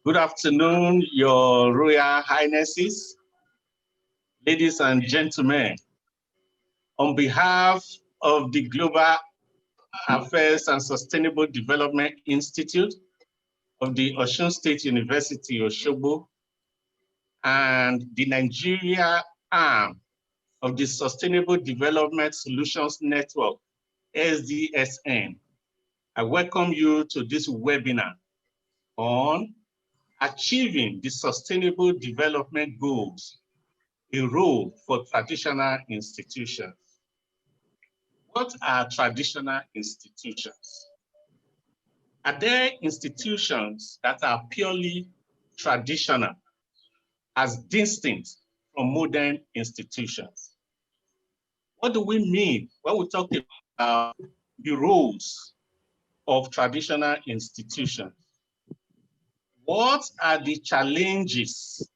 Good afternoon, Your Royal Highnesses, ladies and gentlemen. On behalf of the Global Affairs and Sustainable Development Institute of the Osun State University, Osogbo, and the Nigeria arm of the Sustainable Development Solutions Network, SDSN, I welcome you to this webinar on Achieving the Sustainable Development Goals, a role for traditional institutions. What are traditional institutions? Are there institutions that are purely traditional, as distinct from modern institutions? What do we mean when we talk about the roles of traditional institutions? What are the challenges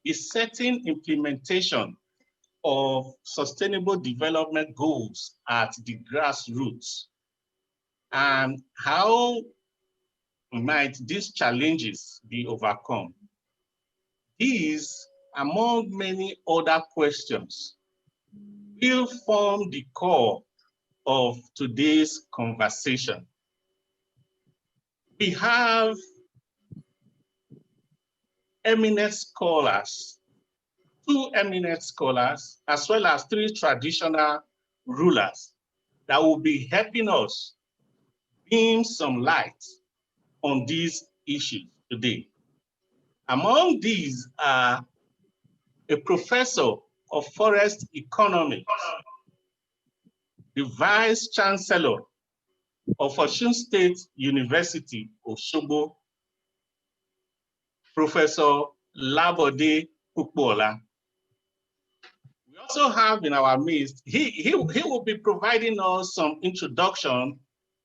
besetting implementation of sustainable development goals at the grassroots? And how might these challenges be overcome? These, among many other questions, will form the core of today's conversation. We have eminent scholars, two eminent scholars, as well as three traditional rulers that will be helping us beam some light on these issues today. Among these are a professor of forest economics, the vice chancellor of Osun State University, Osogbo, Professor Labode Pupola. We also have in our midst, he will be providing us some introduction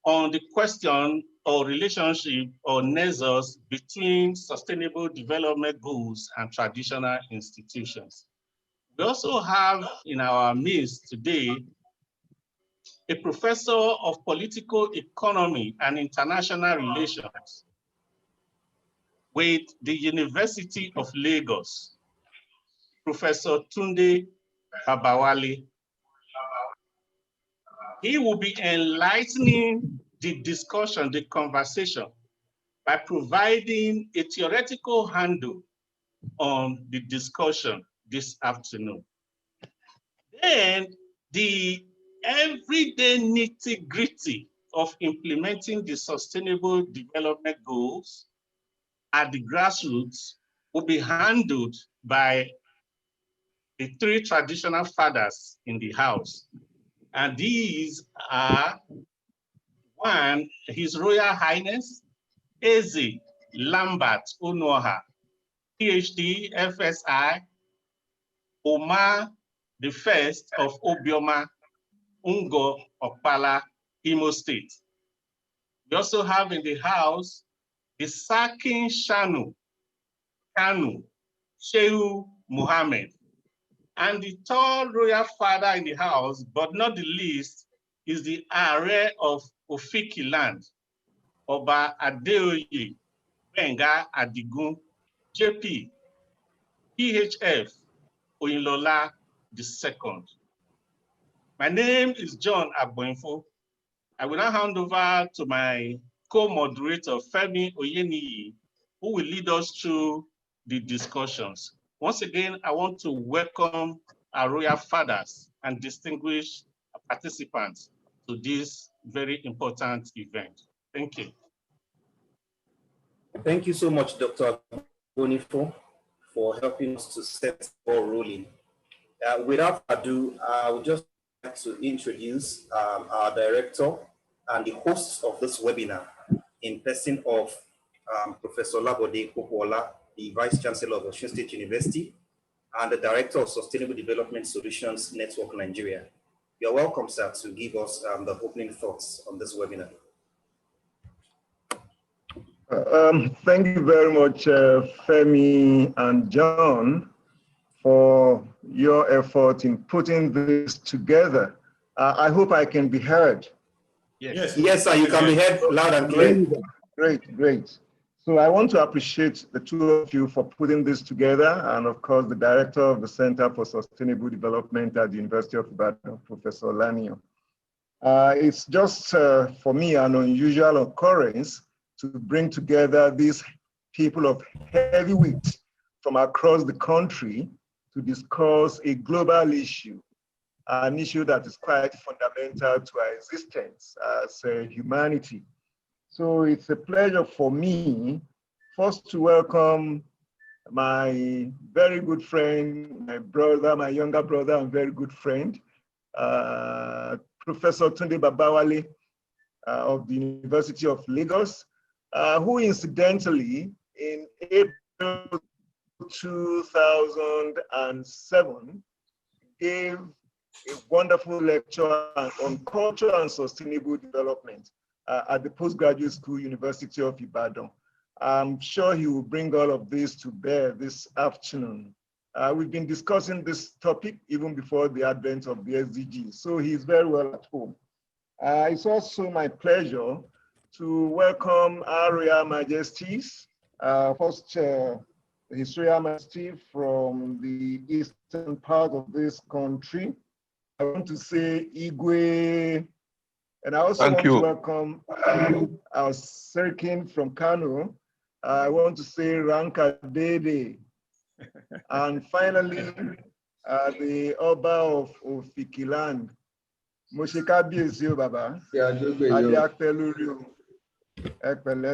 on the question or relationship or nexus between sustainable development goals and traditional institutions. We also have in our midst today a professor of political economy and international relations with the University of Lagos, Professor Tunde Babawale. He will be enlightening the discussion, the conversation, by providing a theoretical handle on the discussion this afternoon. Then the everyday nitty-gritty of implementing the sustainable development goals at the grassroots will be handled by the three traditional fathers in the house. And these are, one, His Royal Highness Eze Lambert Onoha, PhD, FSI, Omar the First of Obioma, Ungo Okpala, Imo State. We also have in the house the Sakin Shanu Kanu Shehu Muhammad. And the third royal father in the house, but not the least, is the Ààrẹ of Ofiki land, Ọba Adeoye Benga Adigun, JP, PHF Oyinlola II. My name is John Agboinfo. I will now hand over to my co-moderator, Femi Oyeniyi, who will lead us through the discussions. Once again, I want to welcome our royal fathers and distinguished participants to this very important event. Thank you. Thank you so much, Dr. Bonifo, for helping us to set the ball rolling. Without ado, I would just like to introduce our director and the hosts of this webinar in person of Professor Labode Pupola, the Vice Chancellor of Osun State University and the Director of Sustainable Development Solutions Network Nigeria. You're welcome, sir, to give us the opening thoughts on this webinar. Thank you very much, Femi and John, for your effort in putting this together. I hope I can be heard. Yes, sir, you can be heard loud and clear. Great, great. So I want to appreciate the two of you for putting this together, and of course, the director of the Center for Sustainable Development at the University of Ibadan, Professor Lanio. It's just for me an unusual occurrence to bring together these people of heavyweight from across the country to discuss a global issue, an issue that is quite fundamental to our existence as humanity. So it's a pleasure for me first to welcome my very good friend, my brother, my younger brother and very good friend, Professor Tunde Babawale of the University of Lagos, who incidentally in April 2007 gave a wonderful lecture on culture and sustainable development at the Postgraduate School, University of Ibadan. I'm sure he will bring all of this to bear this afternoon. We've been discussing this topic even before the advent of the SDGs, so he's very well at home. It's also my pleasure to welcome our Royal Majesties. First, His Royal Majesty from the eastern part of this country. I want to say Igwe. And I also want to welcome our Serikin from Kano. I want to say Ranka Dede. And finally, the Oba of Ofikiland, Mosheka Biezio Baba.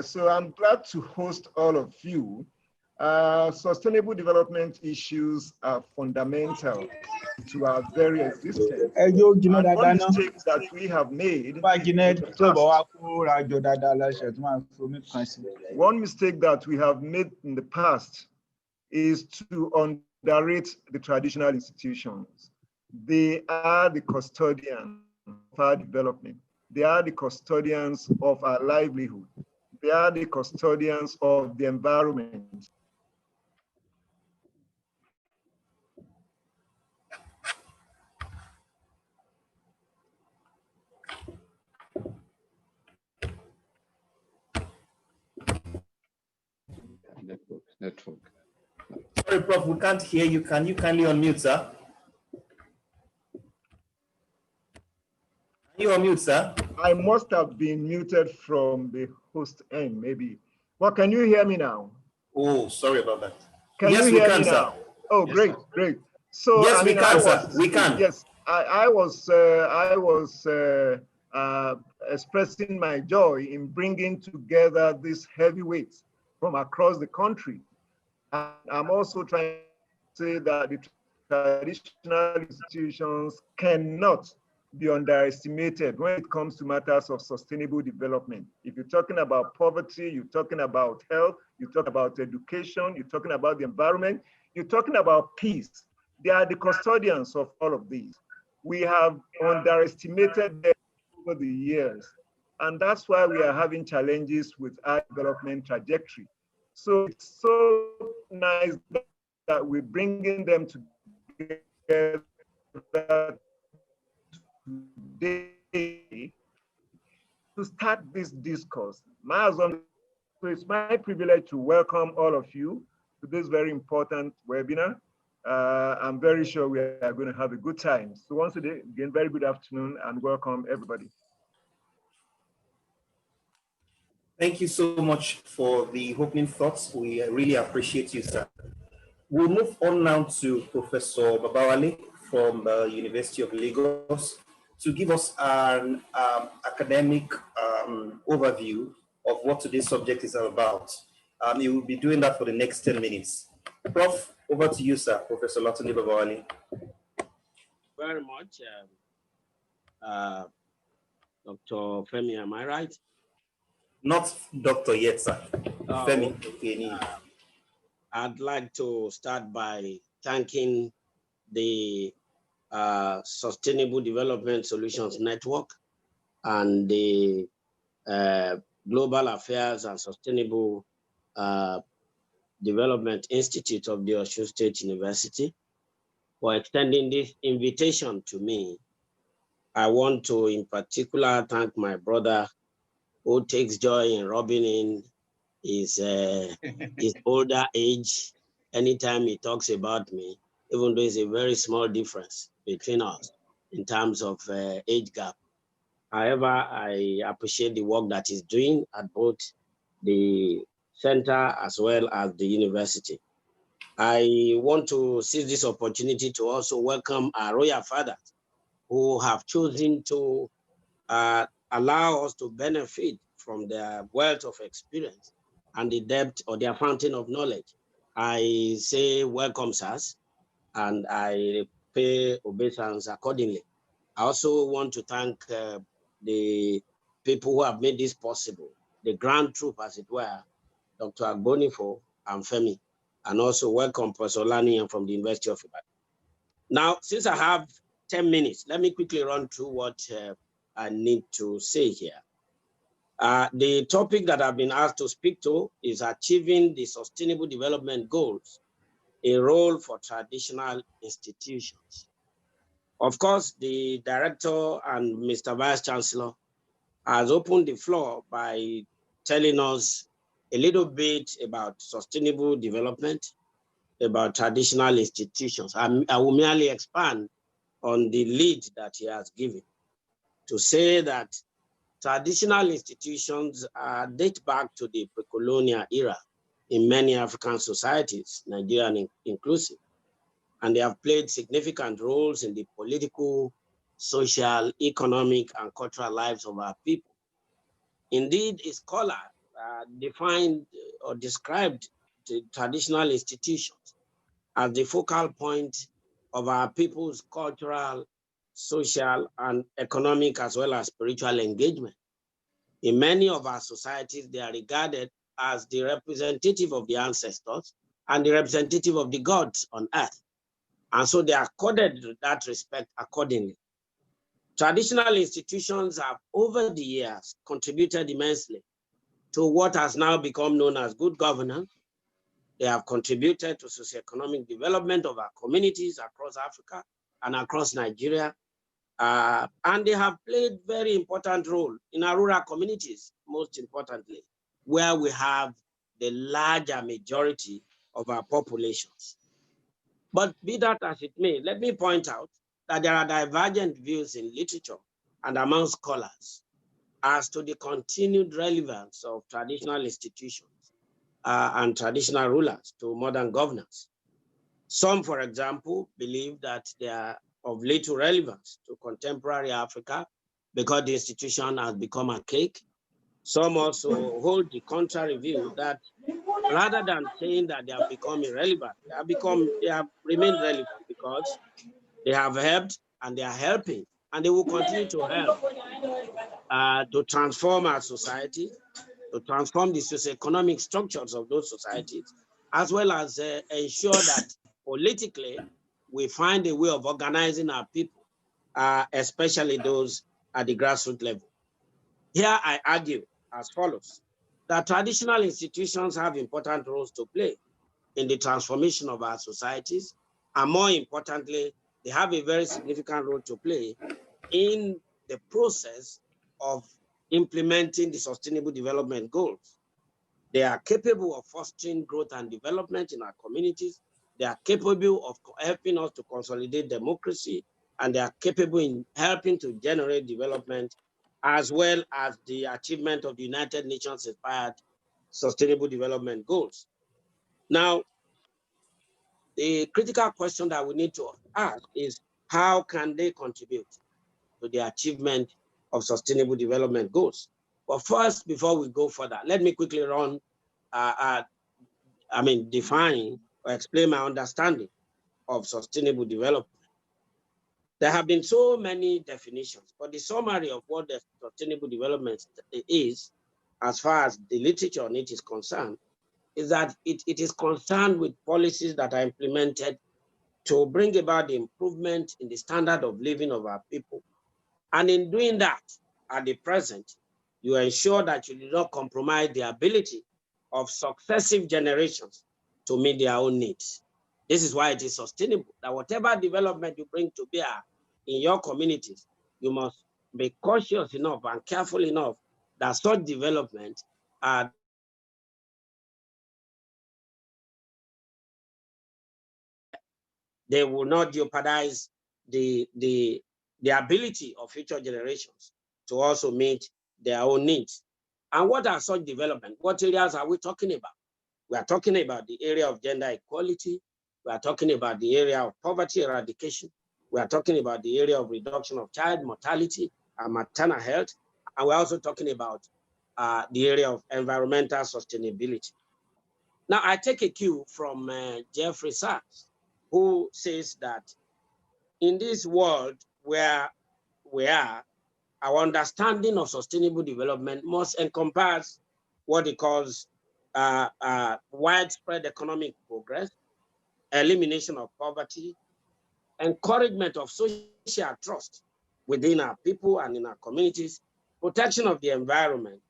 So I'm glad to host all of you. Sustainable development issues are fundamental to our very existence. And one mistake that we have made in the past is to underrate the traditional institutions. They are the custodians of our development. They are the custodians of our livelihood. They are the custodians of the environment. Network. Sorry, Prof, we can't hear you. Can you kindly unmute, sir? Can you unmute, sir? I must have been muted from the host end, maybe. Well, can you hear me now? Oh, sorry about that. Can you hear me now? Oh, yes, great, sir. Great. So yes, I mean, we can, sir. We can. Yes, I was expressing my joy in bringing together these heavyweights from across the country. And I'm also trying to say that the traditional institutions cannot be underestimated when it comes to matters of sustainable development. If you're talking about poverty, you're talking about health, you're talking about education, you're talking about the environment, you're talking about peace. They are the custodians of all of these. We have underestimated them over the years. And that's why we are having challenges with our development trajectory. So it's so nice that we're bringing them together today to start this discourse. So it's my privilege to welcome all of you to this very important webinar. I'm very sure we are going to have a good time. So once again, very good afternoon and welcome everybody. Thank you so much for the opening thoughts. We really appreciate you, sir. We'll move on now to Professor Babawale from the University of Lagos to give us an academic overview of what today's subject is about. He will be doing that for the next 10 minutes. Prof, over to you, sir, Professor Latunde Babawale. Very much. Dr. Femi, am I right? Not doctor yet, sir. Femi. Okay. I'd like to start by thanking the Sustainable Development Solutions Network and the Global Affairs and Sustainable Development Institute of the Osun State University for extending this invitation to me. I want to, in particular, thank my brother who takes joy in rubbing in his older age. Anytime he talks about me, even though it's a very small difference between us in terms of age gap. However, I appreciate the work that he's doing at both the center as well as the university. I want to seize this opportunity to also welcome our royal fathers who have chosen to allow us to benefit from their wealth of experience and the depth or their fountain of knowledge. I say welcome, sirs, and I pay obeisance accordingly. I also want to thank the people who have made this possible, the grand troop, as it were, Dr. Agbonifo and Femi, and also welcome Professor Lanian from the University of Ibadan. Now, since I have 10 minutes, let me quickly run through what I need to say here. The topic that I've been asked to speak to is achieving the Sustainable Development Goals, a role for traditional institutions. Of course, the director and Mr. Vice Chancellor has opened the floor by telling us a little bit about sustainable development, about traditional institutions. I will merely expand on the lead that he has given to say that traditional institutions date back to the pre-colonial era in many African societies, Nigerian inclusive, and they have played significant roles in the political, social, economic, and cultural lives of our people. Indeed, a scholar defined or described the traditional institutions as the focal point of our people's cultural, social, and economic, as well as spiritual engagement. In many of our societies, they are regarded as the representative of the ancestors and the representative of the gods on earth. And so they are accorded that respect accordingly. Traditional institutions have, over the years, contributed immensely to what has now become known as good governance. They have contributed to socioeconomic development of our communities across Africa and across Nigeria. And they have played very important role in our rural communities, most importantly, where we have the larger majority of our populations. But be that as it may, let me point out that there are divergent views in literature and among scholars as to the continued relevance of traditional institutions and traditional rulers to modern governance. Some, for example, believe that they are of little relevance to contemporary Africa because the institution has become archaic. Some also hold the contrary view that rather than saying that they have become irrelevant, they have remained relevant because they have helped and they are helping and they will continue to help to transform our society, to transform the socioeconomic structures of those societies, as well as ensure that politically we find a way of organizing our people, especially those at the grassroots level. Here I argue as follows, that traditional institutions have important roles to play in the transformation of our societies, and more importantly, they have a very significant role to play in the process of implementing the Sustainable Development Goals. They are capable of fostering growth and development in our communities. They are capable of helping us to consolidate democracy, and they are capable in helping to generate development, as well as the achievement of the United Nations inspired Sustainable Development Goals. Now, the critical question that we need to ask is, how can they contribute to the achievement of Sustainable Development Goals? But first, before we go further, let me quickly define or explain my understanding of sustainable development. There have been so many definitions, but the summary of what the sustainable development is, as far as the literature on it is concerned, is that it is concerned with policies that are implemented to bring about the improvement in the standard of living of our people. And in doing that, at the present, you ensure that you do not compromise the ability of successive generations to meet their own needs. This is why it is sustainable, that whatever development you bring to bear in your communities, you must be cautious enough and careful enough that such development they will not jeopardize the ability of future generations to also meet their own needs. And what are such development? What areas are we talking about? We are talking about the area of gender equality. We are talking about the area of poverty eradication. We are talking about the area of reduction of child mortality and maternal health. And we're also talking about the area of environmental sustainability. Now, I take a cue from Jeffrey Sachs, who says that in this world where we are, our understanding of sustainable development must encompass what he calls widespread economic progress, elimination of poverty, encouragement of social trust within our people and in our communities, protection of the environment,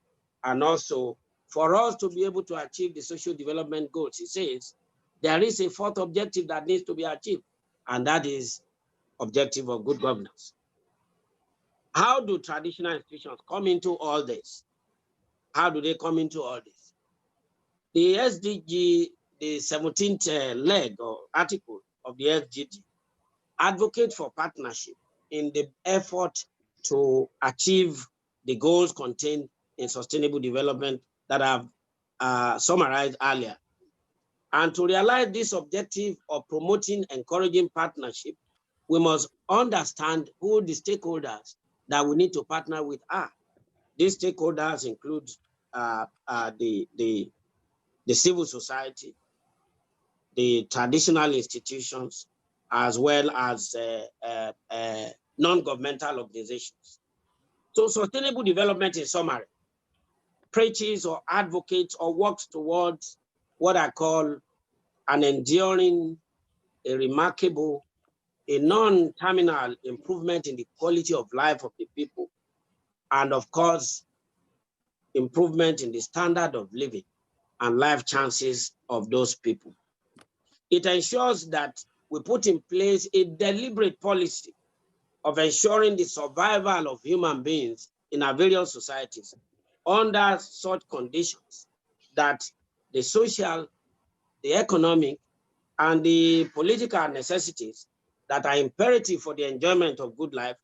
and also for us to be able to achieve the social development goals. He says there is a fourth objective that needs to be achieved, and that is objective of good governance. How do traditional institutions come into all this? How do they come into all this? The SDG, the 17th leg or article of the SDG, advocate for partnership in the effort to achieve the goals contained in sustainable development that I've summarized earlier. And to realize this objective of promoting, encouraging partnership, we must understand who the stakeholders that we need to partner with are. These stakeholders include the civil society, the traditional institutions, as well as non-governmental organizations. So sustainable development in summary preaches or advocates or works towards what I call an enduring, a remarkable, a non-terminal improvement in the quality of life of the people, and of course, improvement in the standard of living and life chances of those people. It ensures that we put in place a deliberate policy of ensuring the survival of human beings in our various societies under such conditions that the social, the economic, and the political necessities that are imperative for the enjoyment of good life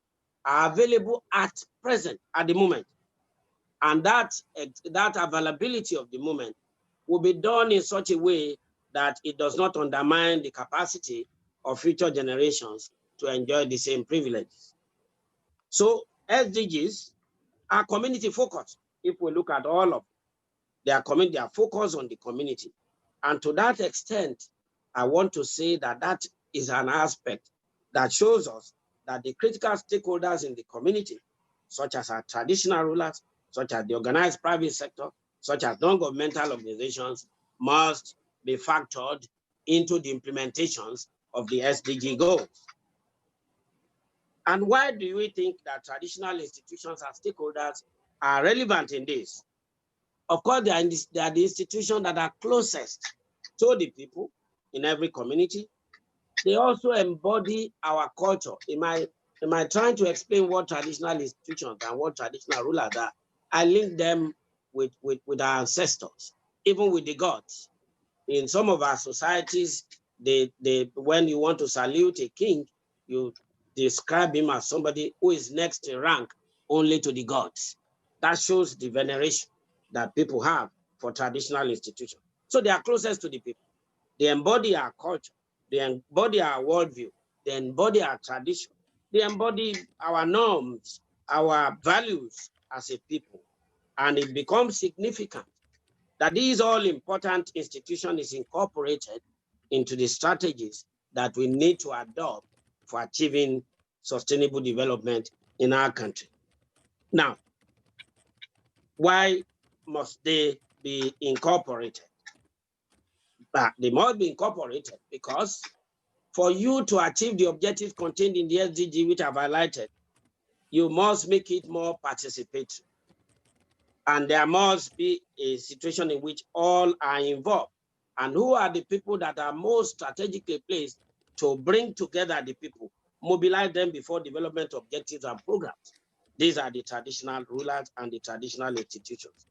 are available at present, at the moment. And that availability of the moment will be done in such a way that it does not undermine the capacity of future generations to enjoy the same privileges. So SDGs are community focused. If we look at all of them, they are focused on the community. And to that extent, I want to say that that is an aspect that shows us that the critical stakeholders in the community, such as our traditional rulers, such as the organized private sector, such as non-governmental organizations, must be factored into the implementations of the SDG goals. And why do we think that traditional institutions as stakeholders are relevant in this? Of course, they are the institutions that are closest to the people in every community. They also embody our culture. Am I trying to explain what traditional institutions and what traditional rulers are? I link them with our ancestors, even with the gods. In some of our societies, when you want to salute a king, you describe him as somebody who is next in rank only to the gods. That shows the veneration that people have for traditional institutions. So they are closest to the people. They embody our culture. They embody our worldview. They embody our tradition. They embody our norms, our values as a people. And it becomes significant that these all important institution is incorporated into the strategies that we need to adopt for achieving sustainable development in our country. Now, why must they be incorporated? But they must be incorporated because for you to achieve the objectives contained in the SDG, which I've highlighted, you must make it more participatory. And there must be a situation in which all are involved. And who are the people that are most strategically placed to bring together the people, mobilize them before development objectives and programs? These are the traditional rulers and the traditional institutions.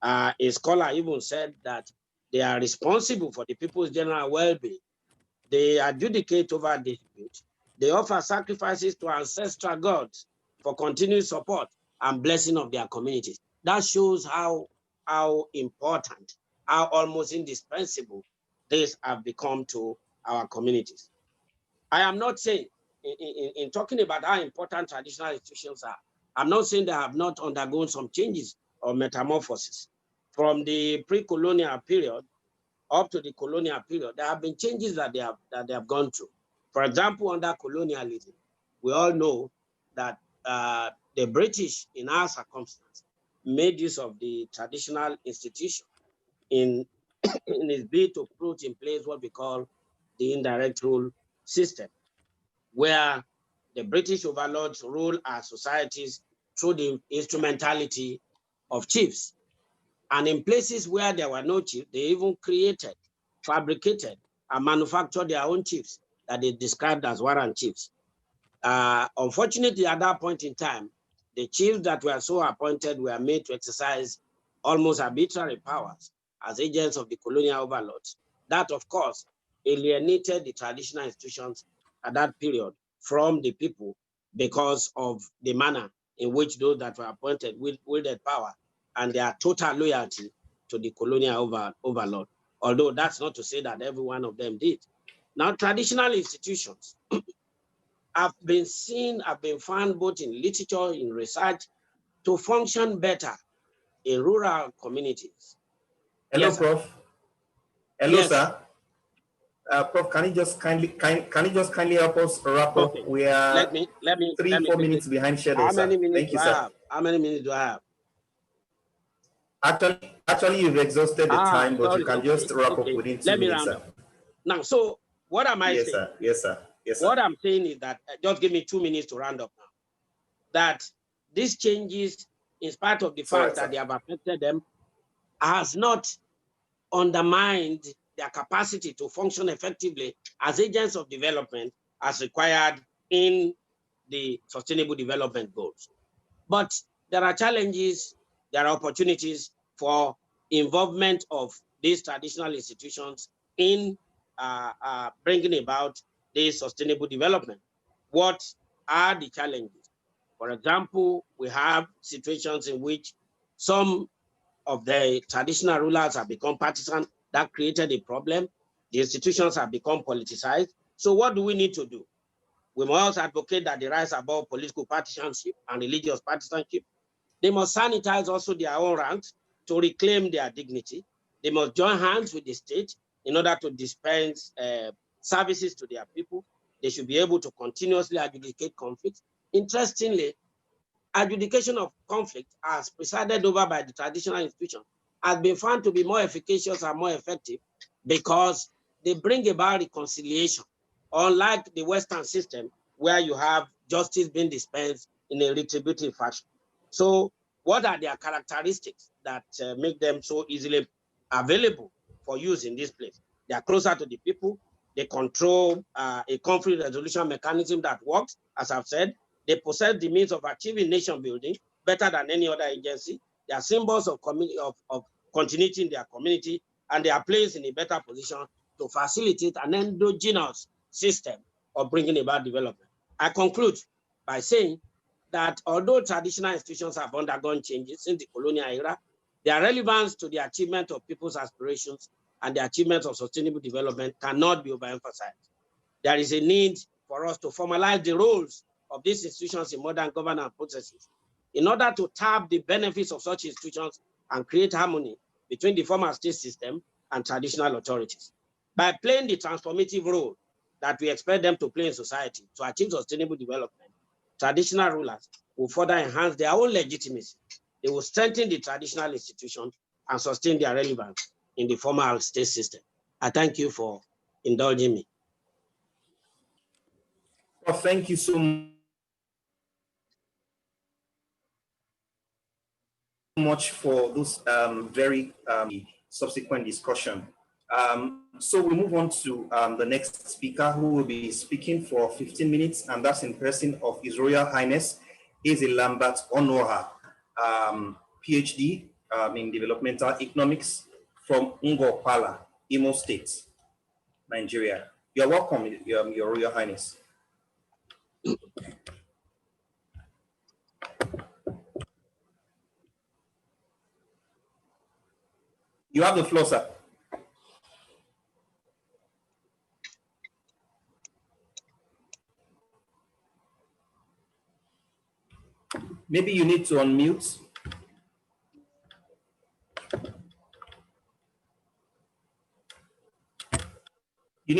A scholar even said that they are responsible for the people's general well-being. They adjudicate over disputes. They offer sacrifices to ancestral gods for continued support and blessing of their communities. That shows how important, how almost indispensable these have become to our communities. I am not saying, in talking about how important traditional institutions are, I'm not saying they have not undergone some changes or metamorphosis. From the pre-colonial period up to the colonial period, there have been changes that they have gone through. For example, under colonialism, we all know that the British, in our circumstance, made use of the traditional institution in its bid to put in place what we call the indirect rule system, where the British overlords rule our societies through the instrumentality of chiefs. And in places where there were no chiefs, they even created, fabricated, and manufactured their own chiefs that they described as warrant chiefs. Unfortunately, at that point in time, the chiefs that were so appointed were made to exercise almost arbitrary powers as agents of the colonial overlords. That, of course, alienated the traditional institutions at that period from the people because of the manner in which those that were appointed wielded power and their total loyalty to the colonial overlord. Although that's not to say that every one of them did. Now, traditional institutions have been found both in literature, in research, to function better in rural communities. Hello, Yes, Prof. Hello, yes. Sir. Prof, can you just kindly help us wrap up? Okay. We are Let me 3-4 minutes behind schedule, How many sir. minutes Thank do you, I sir. have? How many minutes do I have? Actually, you've exhausted the time, but you Sorry. can Okay. just wrap up Okay. within 2 Let me minutes, round sir. up. Now, so what am I Yes, saying? sir. Yes, sir. Yes, sir. What I'm saying is that just give me 2 minutes to round up now. That these changes, in spite of the fact that they have affected them, has not undermined their capacity to function effectively as agents of development as required in the Sustainable Development Goals. But there are challenges, there are opportunities for involvement of these traditional institutions in bringing about this sustainable development. What are the challenges? For example, we have situations in which some of the traditional rulers have become partisan. That created a problem. The institutions have become politicized. So what do we need to do? We must advocate that the rise above political partisanship and religious partisanship. They must sanitize also their own ranks to reclaim their dignity. They must join hands with the state in order to dispense services to their people. They should be able to continuously adjudicate conflicts. Interestingly, adjudication of conflict as presided over by the traditional institution has been found to be more efficacious and more effective because they bring about reconciliation, unlike the Western system where you have justice being dispensed in a retributive fashion. So what are their characteristics that make them so easily available for use in this place? They are closer to the people. They control a conflict resolution mechanism that works, as I've said. They possess the means of achieving nation building better than any other agency. They are symbols of continuity in their community, and they are placed in a better position to facilitate an endogenous system of bringing about development. I conclude by saying that although traditional institutions have undergone changes since the colonial era, their relevance to the achievement of people's aspirations and the achievement of sustainable development cannot be overemphasized. There is a need for us to formalize the roles of these institutions in modern governance processes in order to tap the benefits of such institutions and create harmony between the former state system and traditional authorities. By playing the transformative role that we expect them to play in society to achieve sustainable development, traditional rulers will further enhance their own legitimacy. They will strengthen the traditional institutions and sustain their relevance in the former state system. I thank you for indulging me. Well, thank you so much for this very subsequent discussion. So we move on to the next speaker, who will be speaking for 15 minutes, and that's in person of His Royal Highness Eze Lambert Onoha, PhD in Developmental Economics from Ngopala, Imo State, Nigeria. You're welcome, Your Royal Highness. You have the floor, sir. Maybe you need to unmute. You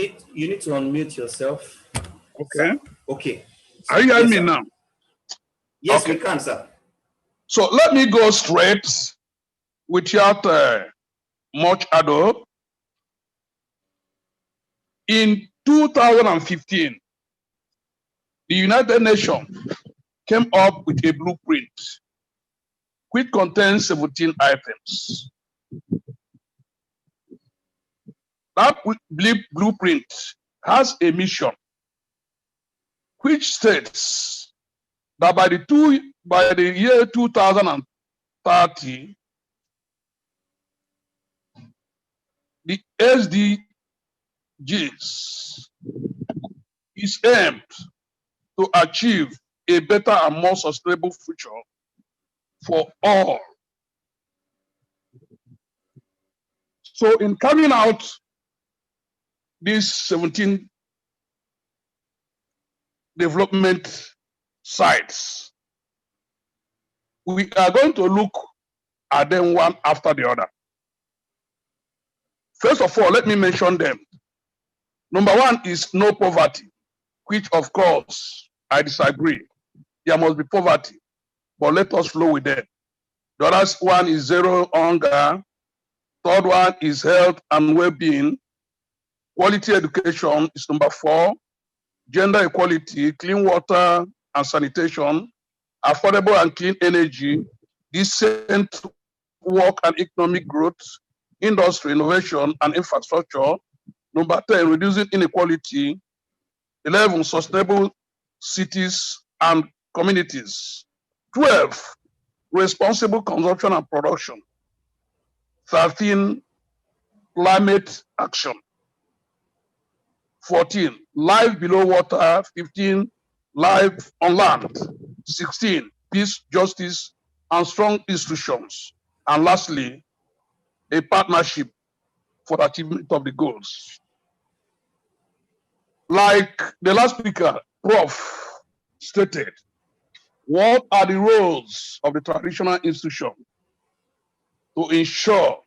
need to unmute yourself. Okay. Sir. Okay. Are you hearing Yes, me sir. now? Yes, Okay. we can, sir. So let me go straight without much ado. In 2015, the United Nations came up with a blueprint which contains 17 items. That blueprint has a mission which states that by the year 2030, the SDGs is aimed to achieve a better and more sustainable future for all. So in carrying out these 17 development sites, we are going to look at them one after the other. First of all, let me mention them. Number one is no poverty, which of course I disagree. There must be poverty, but let us flow with them. The other one is zero hunger. Third one is health and well-being. Quality education is number 4. Gender equality, clean water and sanitation, affordable and clean energy, decent work and economic growth, industry, innovation and infrastructure. Number 10, reducing inequality. 11, sustainable cities and communities. 12, responsible consumption and production. 13, climate action. 14, life below water. 15, life on land. 16, peace, justice, and strong institutions. And lastly, a partnership for the achievement of the goals. Like the last speaker, Prof, stated, what are the roles of the traditional institution to ensure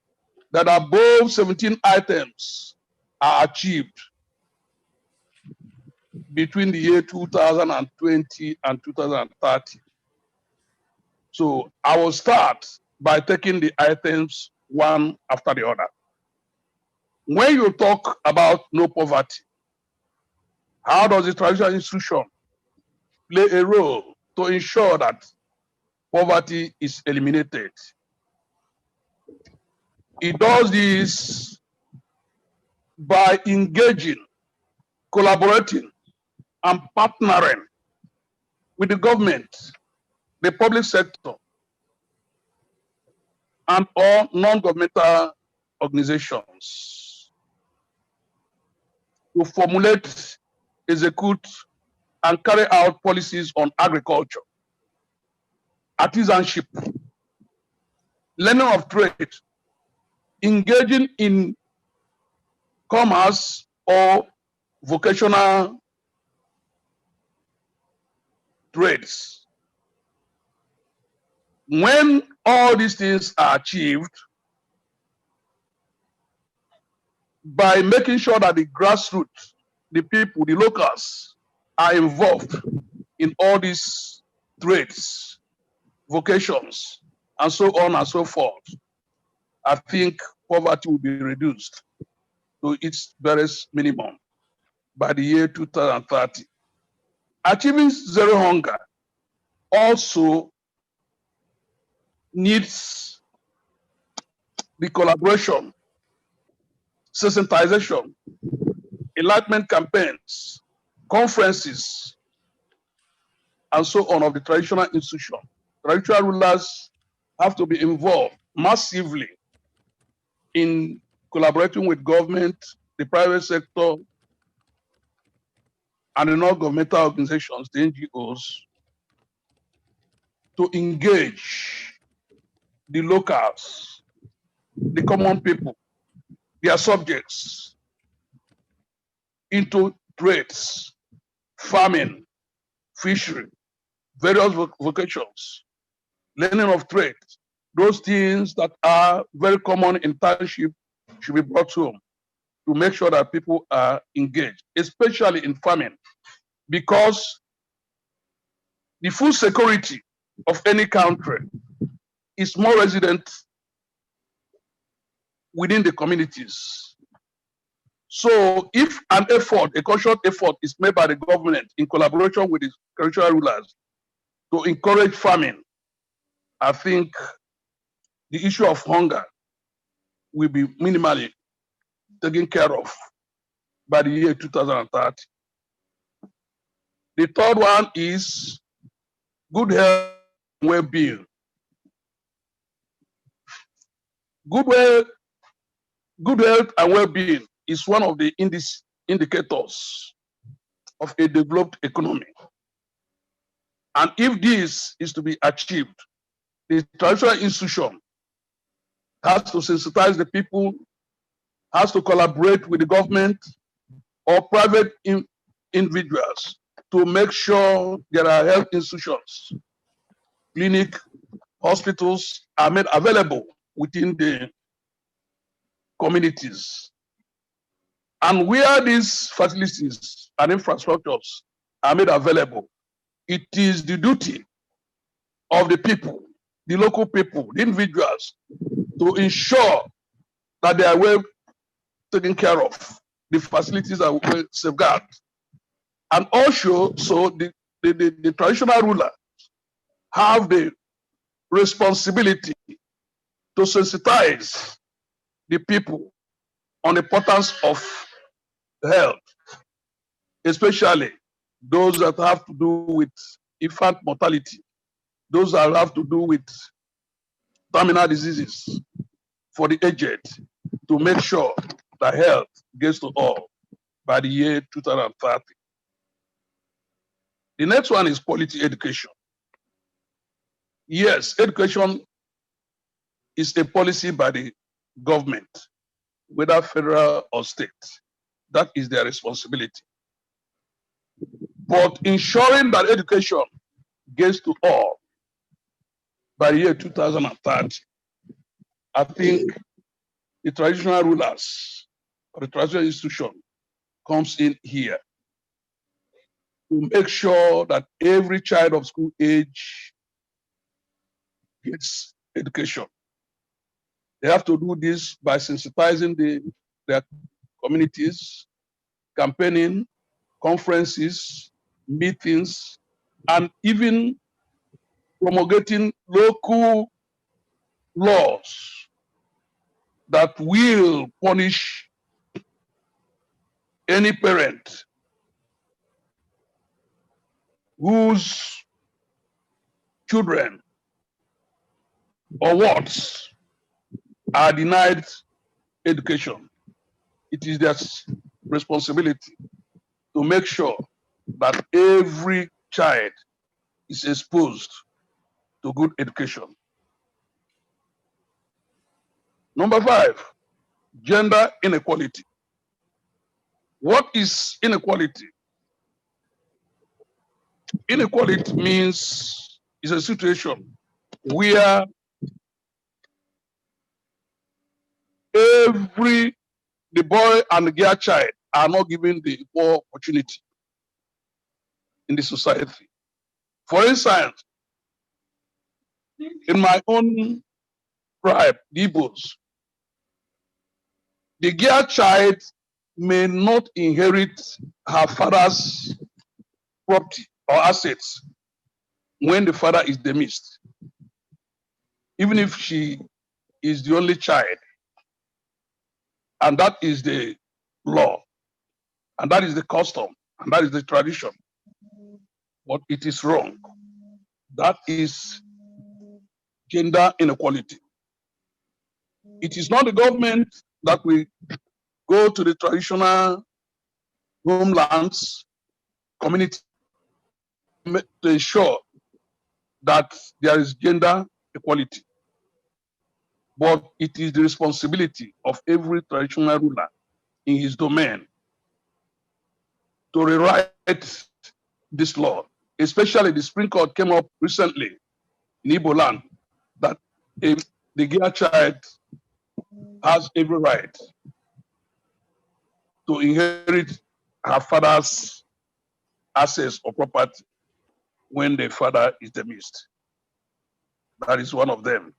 that above 17 items are achieved between the year 2020 and 2030? So I will start by taking the items one after the other. When you talk about no poverty, how does the traditional institution play a role to ensure that poverty is eliminated? It does this by engaging, collaborating, and partnering with the government, the public sector, and all non-governmental organizations to formulate, execute, and carry out policies on agriculture, artisanship, learning of trade, engaging in commerce or vocational trades. When all these things are achieved by making sure that the grassroots, the people, the locals are involved in all these trades, vocations, and so on and so forth, I think poverty will be reduced to its barest minimum by the year 2030. Achieving zero hunger also needs the collaboration, sensitization, enlightenment campaigns, conferences, and so on of the traditional institution. Traditional rulers have to be involved massively in collaborating with government, the private sector, and the non-governmental organizations, the NGOs, to engage the locals, the common people, their subjects, into trades, farming, fishery, various vocations, learning of trade. Those things that are very common in township should be brought home to make sure that people are engaged, especially in farming, because the food security of any country is more resident within the communities. So if an effort, a conscious effort is made by the government in collaboration with the traditional rulers to encourage farming, I think the issue of hunger will be minimally taken care of by the year 2030. The third one is good health and well-being. Good health and well-being is one of the indicators of a developed economy. And if this is to be achieved, the traditional institution has to sensitize the people, has to collaborate with the government or private individuals to make sure there are health institutions, clinic, hospitals are made available within the communities. And where these facilities and infrastructures are made available, it is the duty of the people, the local people, the individuals, to ensure that they are well taken care of, the facilities are well safeguarded. And also, so the traditional ruler have the responsibility to sensitize the people on the importance of health, especially those that have to do with infant mortality, those that have to do with terminal diseases for the aged, to make sure that health gets to all by the year 2030. The next one is quality education. Yes, education is a policy by the government, whether federal or state. That is their responsibility. But ensuring that education gets to all by the year 2030, I think the traditional rulers or the traditional institution comes in here to make sure that every child of school age gets education. They have to do this by sensitizing their communities, campaigning, conferences, meetings, and even promulgating local laws that will punish any parent whose children or wards are denied education. It is their responsibility to make sure that every child is exposed to good education. Number 5, gender inequality. What is inequality? Inequality means it's a situation where the boy and the girl child are not given the equal opportunity in the society. For instance, in my own tribe, the Igbos, the girl child may not inherit her father's property or assets when the father is deceased, even if she is the only child. And that is the law, and that is the custom, and that is the tradition. But it is wrong. That is gender inequality. It is not the government that will go to the traditional homelands community to ensure that there is gender equality. But it is the responsibility of every traditional ruler in his domain to rewrite this law. Especially the Supreme Court came up recently in Igbo land that the girl child has every right to inherit her father's assets or property when the father is deceased. That is one of them.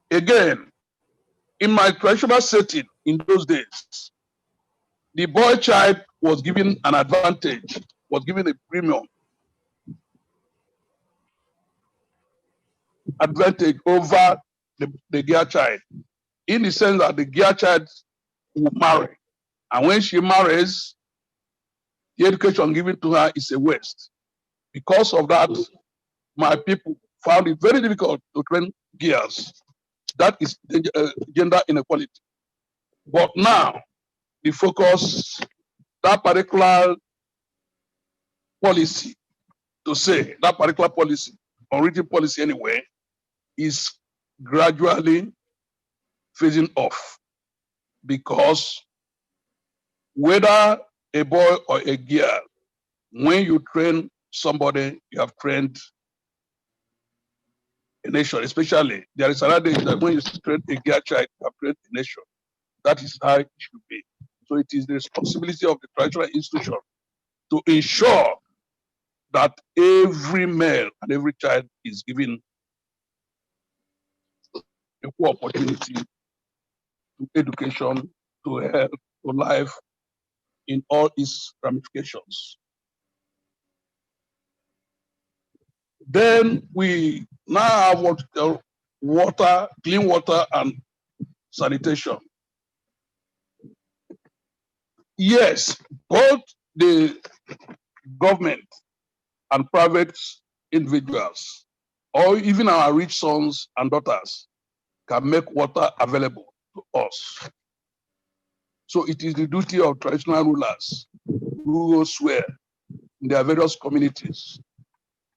Again, in my traditional setting in those days, the boy child was given an advantage, was given a premium advantage over the girl child, in the sense that the girl child will marry. And when she marries, the education given to her is a waste. Because of that, my people found it very difficult to train girls. That is gender inequality. But now, the focus, that particular policy, to say that particular policy, or written policy anyway, is gradually phasing off. Because whether a boy or a girl, when you train somebody, you have trained a nation. Especially, there is another age that when you train a girl child, you have trained a nation. That is how it should be. So it is the responsibility of the traditional institution to ensure that every male and every child is given equal opportunity to education, to health, to life in all its ramifications. Then we now have what we call water, clean water and sanitation. Yes, both the government and private individuals, or even our rich sons and daughters, can make water available to us. So it is the duty of traditional rulers who swear in their various communities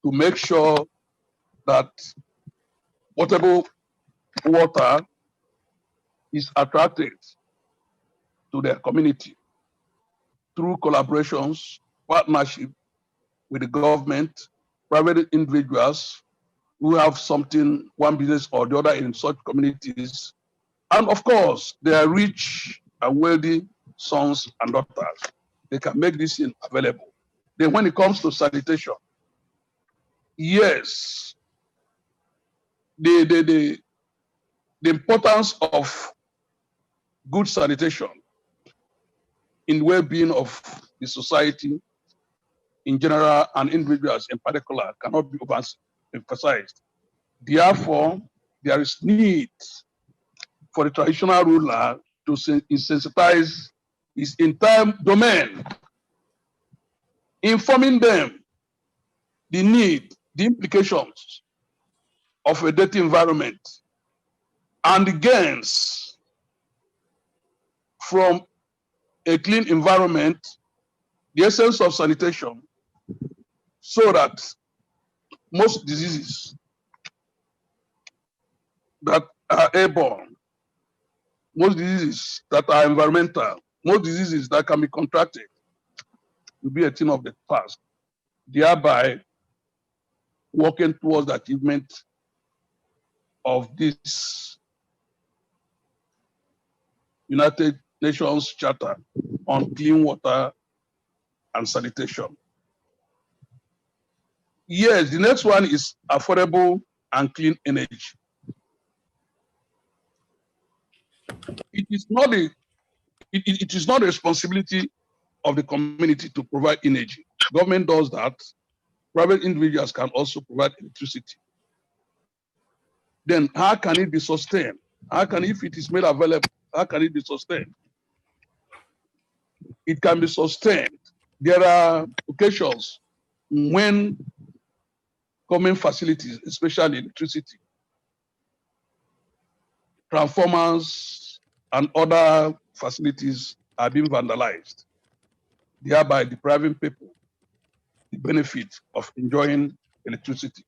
to make sure that potable water is attracted to their community through collaborations, partnership with the government, private individuals who have something, one business or the other in such communities. And of course, they are rich and wealthy sons and daughters. They can make this available. Then when it comes to sanitation, yes, the importance of good sanitation in well-being of the society in general and individuals in particular cannot be overemphasized. Therefore, there is need for the traditional ruler to insensitize his entire domain, informing them the need, the implications of a dirty environment and the gains from a clean environment, the essence of sanitation, so that most diseases that are airborne, most diseases that are environmental, most diseases that can be contracted will be a thing of the past, thereby working towards the achievement of this United Nations Charter on clean water and sanitation. Yes, the next one is affordable and clean energy. It is not the responsibility of the community to provide energy. Government does that. Private individuals can also provide electricity. Then how can it be sustained? How can, if it is made available, how can it be sustained? It can be sustained. There are occasions when common facilities, especially electricity, transformers and other facilities are being vandalized. thereby depriving people the benefit of enjoying electricity.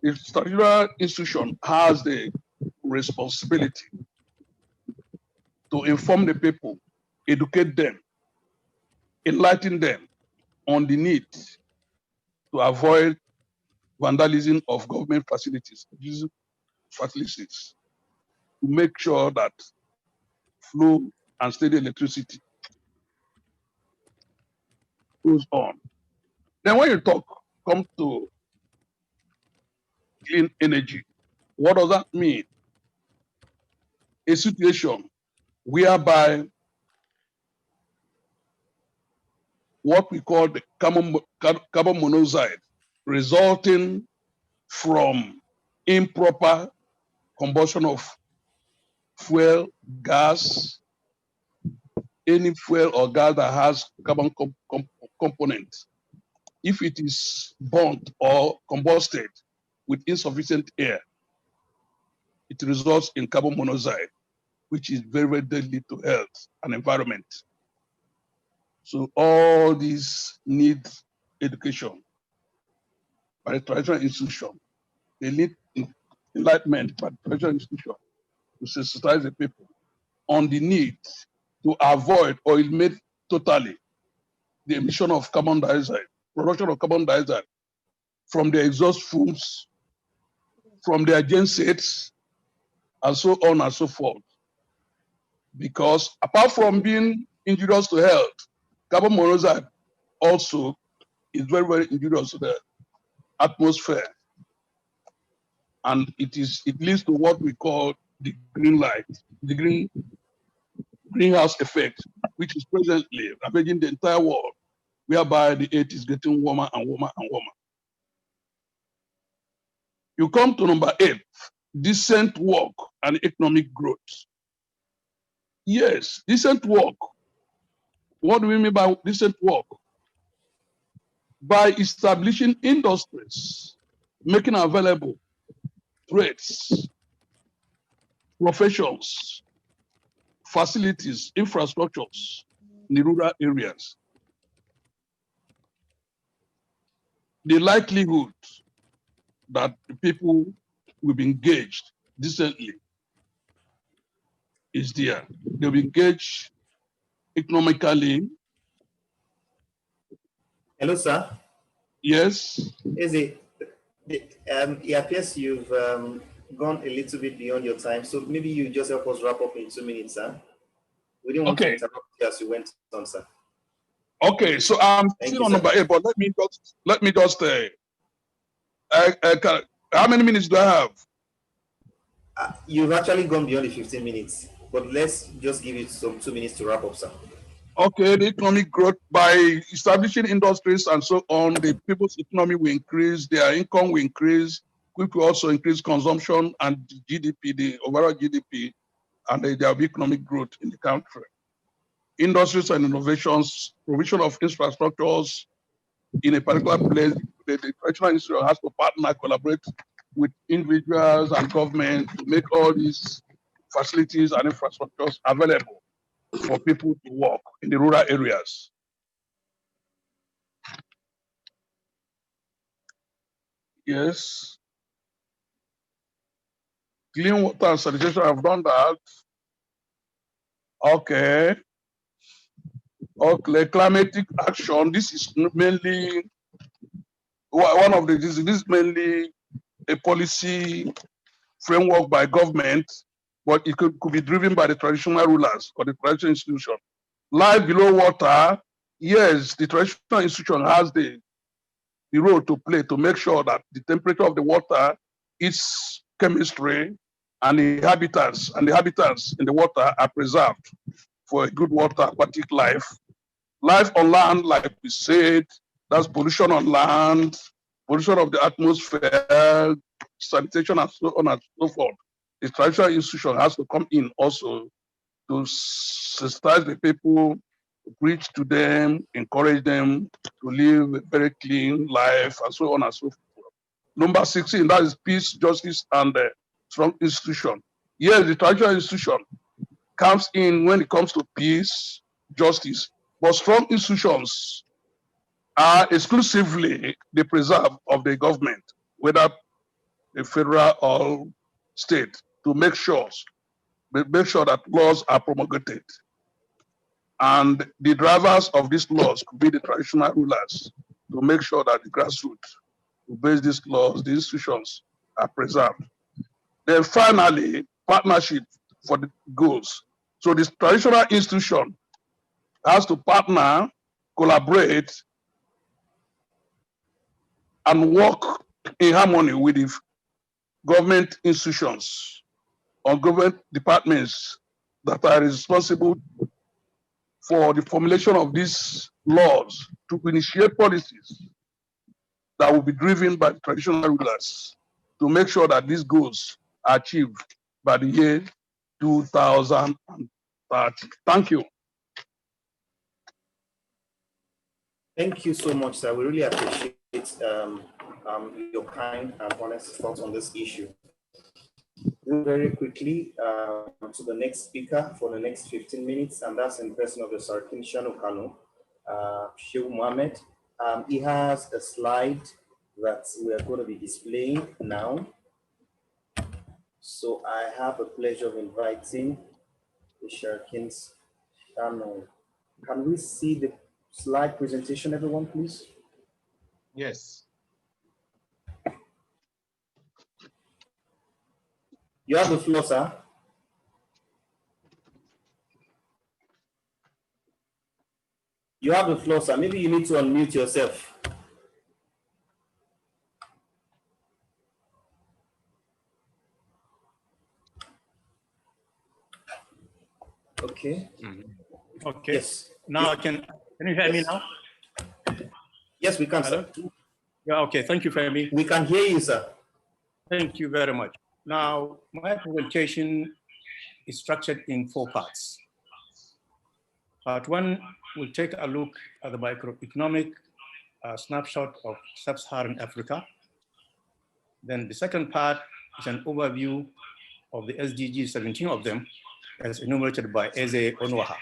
The statutory institution has the responsibility to inform the people, educate them, enlighten them on the need to avoid vandalism of government facilities, to make sure that flow and steady electricity goes on. Then when you come to clean energy, what does that mean? A situation whereby what we call the carbon monoxide resulting from improper combustion of fuel, gas, any fuel or gas that has carbon component. If it is burnt or combusted with insufficient air, it results in carbon monoxide, which is very, very deadly to health and environment. So all these need education by the traditional institution. They need enlightenment by the traditional institution to sensitize the people on the need to avoid or eliminate totally the emission of carbon dioxide, production of carbon dioxide from the exhaust fumes, from their gensets, and so on and so forth. Because apart from being injurious to health, carbon monoxide also is very, very injurious to the atmosphere. And it leads to what we call the green light, the greenhouse effect, which is presently ravaging the entire world, whereby the earth is getting warmer and warmer and warmer. You come to number 8, decent work and economic growth. Yes, decent work. What do we mean by decent work? By establishing industries, making available trades, professions, facilities, infrastructures in the rural areas. The likelihood that the people will be engaged decently is there. They'll be engaged economically. Hello, sir. Yes. It appears you've gone a little bit beyond your time, so maybe you just help us wrap up in 2 minutes, sir. We didn't want to interrupt you as you went on, sir. Okay, so I'm still on number 8, but let me just how many minutes do I have? You've actually gone beyond the 15 minutes, but let's just give you some 2 minutes to wrap up, sir. Okay, the economic growth by establishing industries and so on, the people's economy will increase, their income will increase, which will also increase consumption and GDP, the overall GDP, and there will be economic growth in the country. Industries and innovations, provision of infrastructures in a particular place, the traditional institution has to partner, collaborate with individuals and government to make all these facilities and infrastructures available for people to work in the rural areas. Yes. Clean water and sanitation, I've done that. Okay. Okay, climatic action. This is mainly one of this is mainly a policy framework by government, but it could be driven by the traditional rulers or the traditional institution. Life below water, yes, the traditional institution has the role to play to make sure that the temperature of the water, its chemistry, and the habitats in the water are preserved for a good water aquatic life. Life on land, like we said, that's pollution on land, pollution of the atmosphere, sanitation, and so on and so forth. The traditional institution has to come in also to sensitize the people, preach to them, encourage them to live a very clean life, and so on and so forth. Number 16, that is peace, justice, and strong institution. Yes, the traditional institution comes in when it comes to peace, justice, but strong institutions are exclusively the preserve of the government, whether the federal or state, to make sure that laws are promulgated. And the drivers of these laws could be the traditional rulers to make sure that the grassroots who base these laws, the institutions are preserved. Then finally, partnership for the goals. So this traditional institution has to partner, collaborate, and work in harmony with the government institutions or government departments that are responsible for the formulation of these laws to initiate policies that will be driven by traditional rulers to make sure that these goals are achieved by the year 2030. Thank you. Thank you so much, sir. We really appreciate your kind and honest thoughts on this issue. Very quickly to the next speaker for the next 15 minutes, and that's in person of the Sarkin Shanu Kanu, Sheikh Mohammed. He has a slide that we are going to be displaying now. So I have the pleasure of inviting the Sarkin Shanu. Can we see the slide presentation, everyone, please? Yes. You have the floor, sir. You have the floor, sir. Maybe you need to unmute yourself. Okay. Mm-hmm. Okay. Yes. Now can you hear me now? Yes, we can, Hello? sir. Yeah, okay. Thank you, Femi. We can hear you, sir. Thank you very much. Now, my presentation is structured in 4 parts. Part 1 will take a look at the microeconomic snapshot of Sub-Saharan Africa. Then the second part is an overview of the SDGs, 17 of them, as enumerated by Eze Onwaha.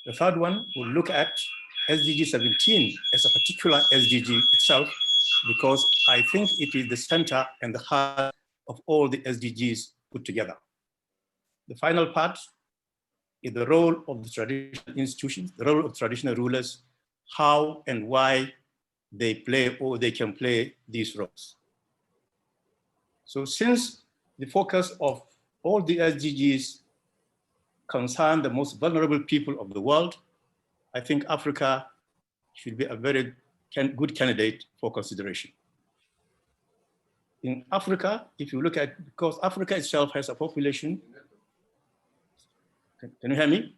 The third one will look at SDG 17 as a particular SDG itself, because I think it is the center and the heart of all the SDGs put together. The final part is the role of the traditional institutions, the role of traditional rulers, how and why they play or they can play these roles. So since the focus of all the SDGs concern the most vulnerable people of the world, I think Africa should be a very good candidate for consideration. In Africa, if you look at, because Africa itself has a population. Can you hear me?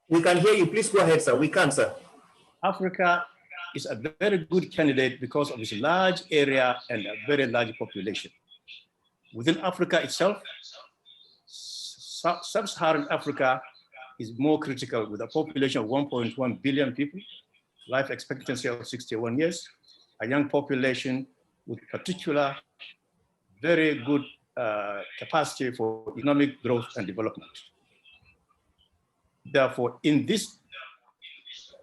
We can hear you. Please go ahead, sir. We can, sir. Africa is a very good candidate because of its large area and a very large population. Within Africa itself, Sub-Saharan Africa is more critical with a population of 1.1 billion people, life expectancy of 61 years, a young population with particular very good capacity for economic growth and development. Therefore, in this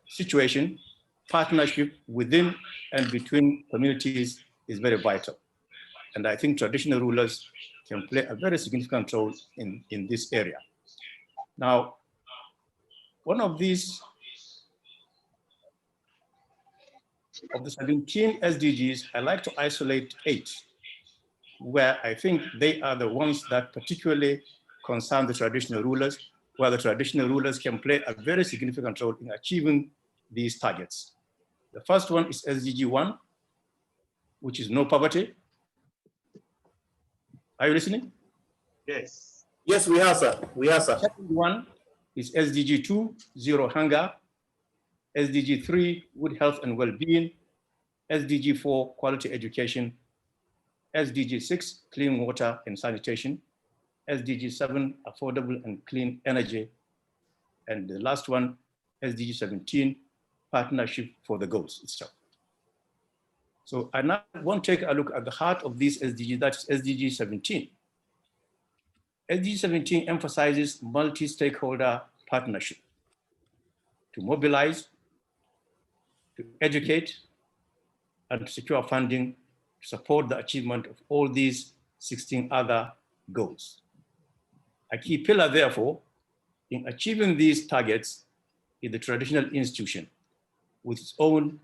situation, partnership within and between communities is very vital. And I think traditional rulers can play a very significant role in this area. Now, one of these, of the 17 SDGs, I like to isolate 8, where I think they are the ones that particularly concern the traditional rulers, where the traditional rulers can play a very significant role in achieving these targets. The first one is SDG 1, which is no poverty. Are you listening? Yes. Yes, we are, sir. We are, sir. The second one is SDG 2, zero hunger. SDG 3, good health and well-being. SDG 4, quality education. SDG 6, clean water and sanitation. SDG 7, affordable and clean energy. And the last one, SDG 17, partnership for the goals itself. So I now want to take a look at the heart of these SDGs, that's SDG 17. SDG 17 emphasizes multi-stakeholder partnership. to mobilize, to educate, and to secure funding to support the achievement of all these 16 other goals. A key pillar, therefore, in achieving these targets is the traditional institution with its own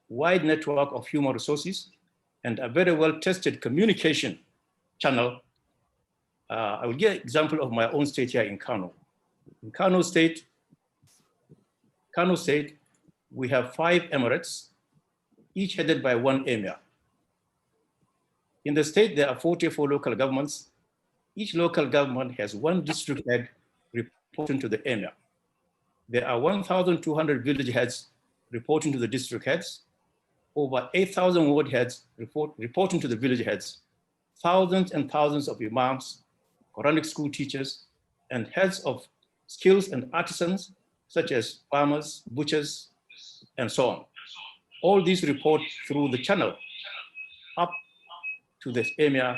wide network of human resources and a very well-tested communication channel. I will give an example of my own state here in Kano. In Kano State, we have 5 emirates, each headed by one emir. In the state, there are 44 local governments. Each local government has one district head reporting to the emir. There are 1,200 village heads reporting to the district heads, over 8,000 ward heads reporting to the village heads, thousands and thousands of imams, Quranic school teachers, and heads of skills and artisans, such as farmers, butchers, and so on. All these report through the channel up to the emir,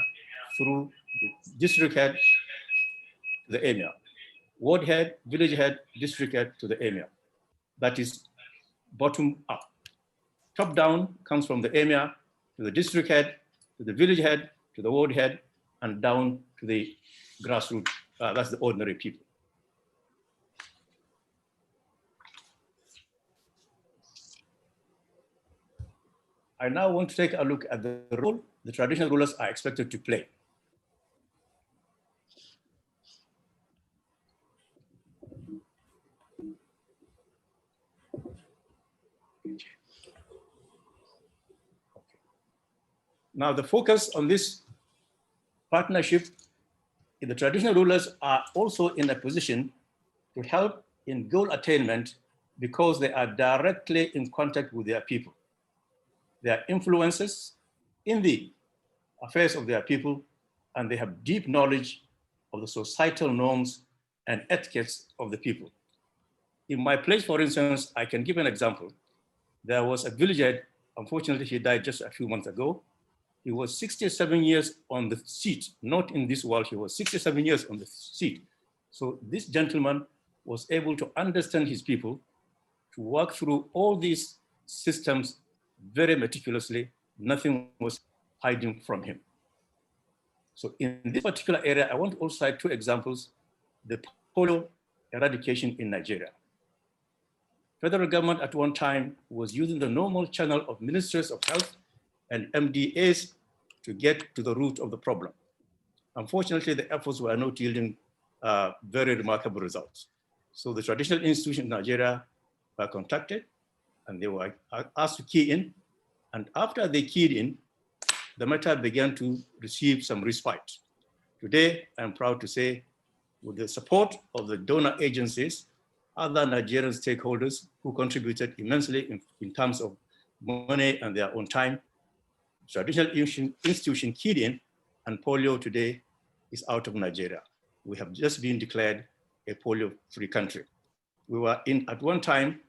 through the district head to the emir, ward head, village head, district head to the emir. That is bottom up. Top down comes from the emir to the district head, to the village head, to the ward head, and down to the grassroots. That's the ordinary people. I now want to take a look at the role the traditional rulers are expected to play. Now, the focus on this partnership, the traditional rulers are also in a position to help in goal attainment because they are directly in contact with their people. They are influencers in the affairs of their people, and they have deep knowledge of the societal norms and etiquettes of the people. In my place, for instance, I can give an example. There was a village head, unfortunately, he died just a few months ago. He was 67 years on the seat, not in this world, he was 67 years on the seat. So this gentleman was able to understand his people, to work through all these systems very meticulously. Nothing was hiding from him. So in this particular area, I want to also cite 2 examples: the polio eradication in Nigeria. Federal government at one time was using the normal channel of ministers of health and MDAs to get to the root of the problem. Unfortunately, the efforts were not yielding very remarkable results. So the traditional institutions in Nigeria were contacted and they were asked to key in. And after they keyed in, the matter began to receive some respite. Today, I'm proud to say, with the support of the donor agencies, other Nigerian stakeholders who contributed immensely in terms of money and their own time, traditional institution keyed in, and polio today is out of Nigeria. We have just been declared a polio-free country. We were in, at one time,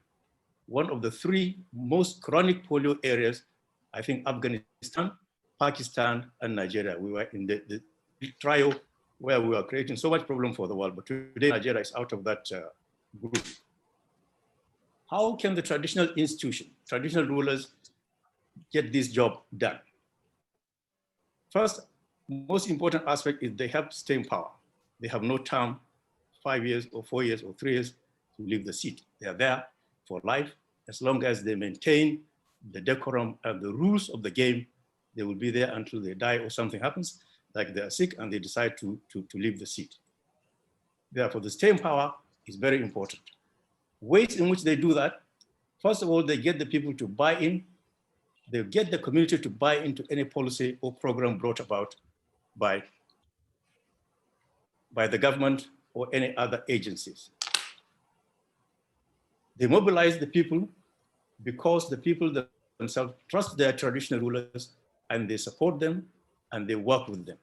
one of the 3 most chronic polio areas, I think Afghanistan, Pakistan, and Nigeria. We were in the trial where we were creating so much problem for the world, but today Nigeria is out of that group. How can the traditional institution, traditional rulers get this job done? First, most important aspect is they have staying power. They have no term, 5 years or 4 years or 3 years to leave the seat. They are there for life. As long as they maintain the decorum and the rules of the game, they will be there until they die or something happens, like they are sick and they decide to leave the seat. Therefore, the staying power is very important. Ways in which they do that, first of all, they get the people to buy in. They get the community to buy into any policy or program brought about by the government or any other agencies. They mobilize the people because the people themselves trust their traditional rulers and they support them and they work with them.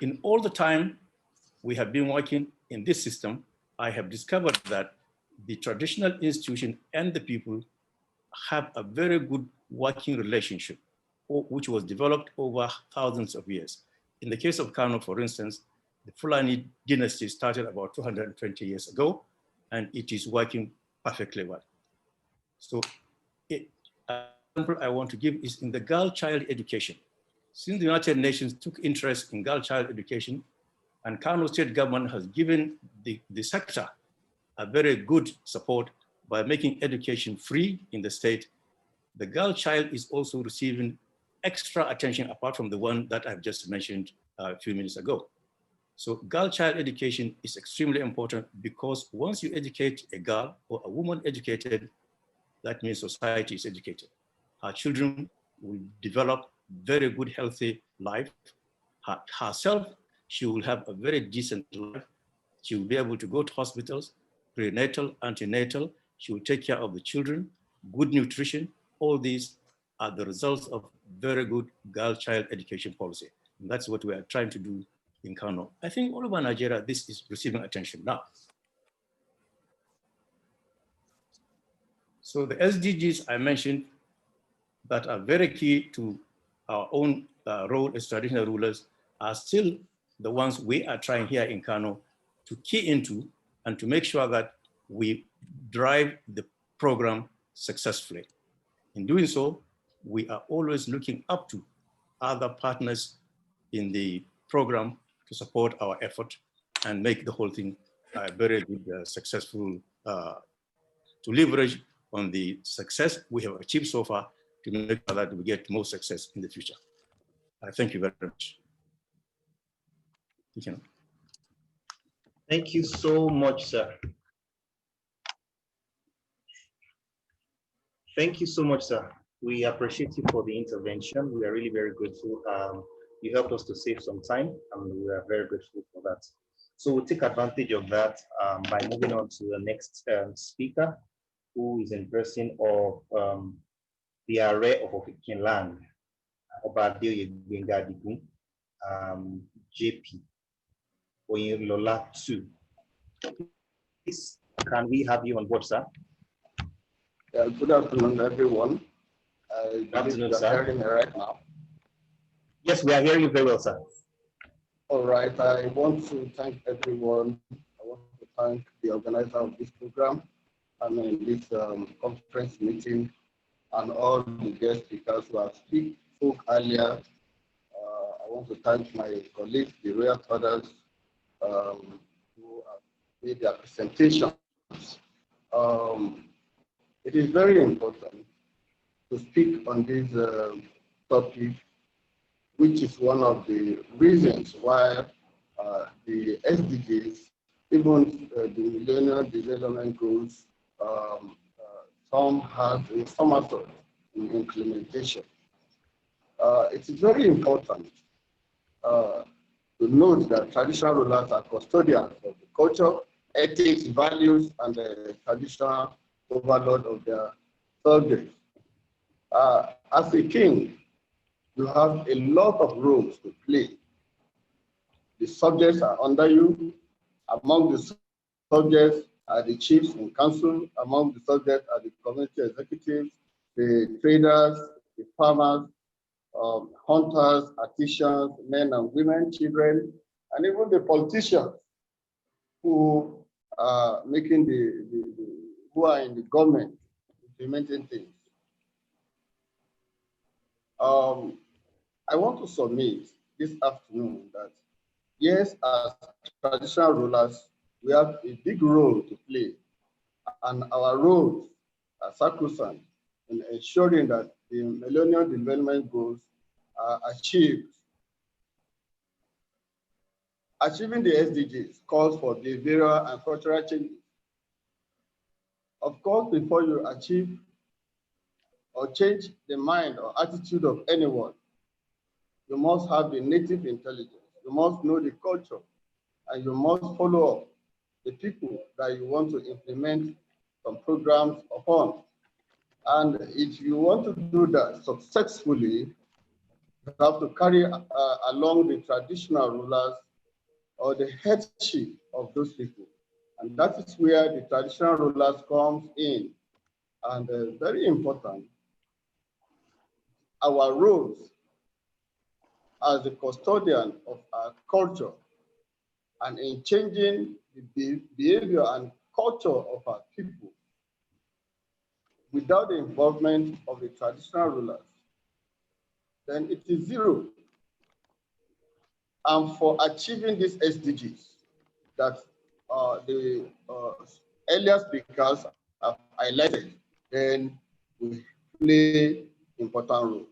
In all the time we have been working in this system, I have discovered that the traditional institution and the people have a very good working relationship, which was developed over thousands of years. In the case of Kano, for instance, the Fulani dynasty started about 220 years ago, and it is working perfectly well. So example I want to give is in the girl child education. Since the United Nations took interest in girl child education, and Kano state government has given the sector a very good support by making education free in the state, the girl child is also receiving extra attention apart from the one that I've just mentioned a few minutes ago. So girl child education is extremely important because once you educate a girl or a woman educated, that means society is educated. Her children will develop very good, healthy life. Herself, she will have a very decent life. She will be able to go to hospitals, prenatal, antenatal. She will take care of the children, good nutrition. All these are the results of very good girl-child education policy. And that's what we are trying to do in Kano. I think all over Nigeria, this is receiving attention now. So the SDGs I mentioned that are very key to our own role as traditional rulers are still the ones we are trying here in Kano to key into and to make sure that we drive the program successfully. In doing so, we are always looking up to other partners in the program to support our effort and make the whole thing very good, successful, to leverage on the success we have achieved so far to make sure that we get more success in the future. Thank you very much. Thank you so much, sir. Thank you so much, sir. We appreciate you for the intervention. We are really very grateful. You helped us to save some time, and we are very grateful for that. So we'll take advantage of that by moving on to the next speaker, who is in person of the array of Ofikin land, Obadio Yengadigun, JP, Oyinlola 2. Please, can we have you on board, sir? Good afternoon, everyone. Good afternoon, sir. Hearing me right now? Yes, we are hearing you very well, sir. All right. I want to thank everyone. I want to thank the organizer of this program and this conference meeting and all the guest speakers who have spoke earlier. I want to thank my colleagues, the Royal Fathers, who have made their presentations. It is very important to speak on this topic, which is one of the reasons why the SDGs, even the Millennium Development Goals, some have some effort in implementation. It is very important to note that traditional rulers are custodians of the culture, ethics, values, and the traditional overlord of their subjects. As a king, you have a lot of roles to play. The subjects are under you. Among the subjects are the chiefs in council. Among the subjects are the community executives, the traders, the farmers, hunters, artisans, men and women, children, and even the politicians who are making who are in the government implementing things. I want to submit this afternoon that yes, as traditional rulers, we have a big role to play, and our roles are sacrosanct in ensuring that the Millennium Development Goals are achieved. Achieving the SDGs calls for behavioral and cultural changes. Of course, before you achieve or change the mind or attitude of anyone, you must have the native intelligence. You must know the culture, and you must follow up the people that you want to implement some programs upon. And if you want to do that successfully, you have to carry along the traditional rulers or the headship of those people. And that is where the traditional rulers comes in. And very important, our roles as the custodian of our culture and in changing the behavior and culture of our people without the involvement of the traditional rulers, then it is zero. And for achieving these SDGs that the earlier speakers have highlighted, then we play important roles.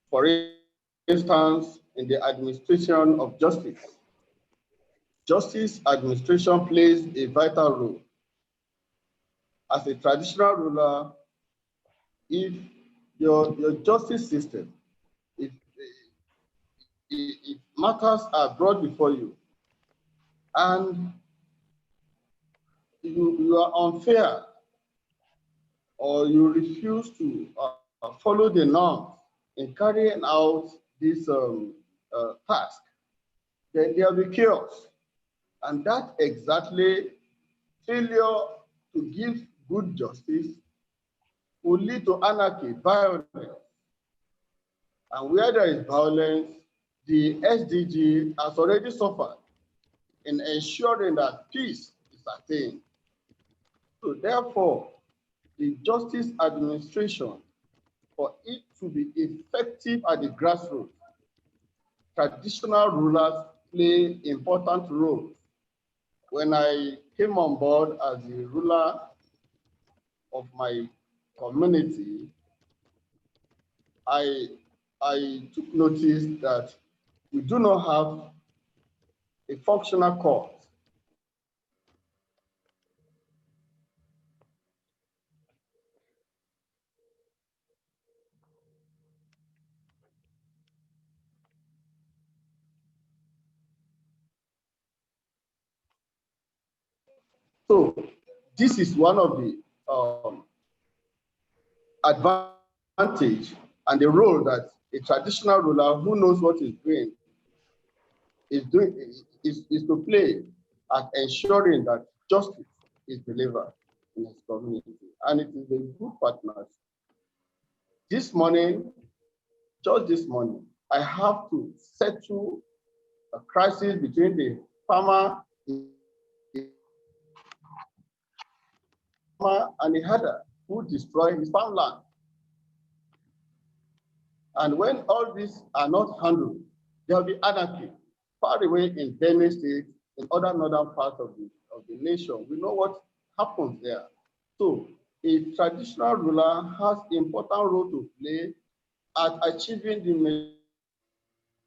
For instance, in the administration of justice, justice administration plays a vital role. As a traditional ruler, if your justice system, if matters are brought before you and you are unfair or you refuse to follow the norms in carrying out this task, then there will be chaos. And that exactly failure to give good justice will lead to anarchy, violence. And where there is violence, the SDG has already suffered in ensuring that peace is attained. So therefore, the justice administration, for it to be effective at the grassroots, traditional rulers play important roles. When I came on board as the ruler of my community, I took notice that we do not have a functional court. So this is one of the advantage and the role that a traditional ruler who knows what he's doing is to play at ensuring that justice is delivered in his community. And it is a good partnership. This morning, just this morning, I have to settle a crisis between the farmer and the herder who destroy his farmland. And when all these are not handled, there will be anarchy. Far away in Benue State, in other northern parts of the nation, we know what happens there. So a traditional ruler has an important role to play at achieving the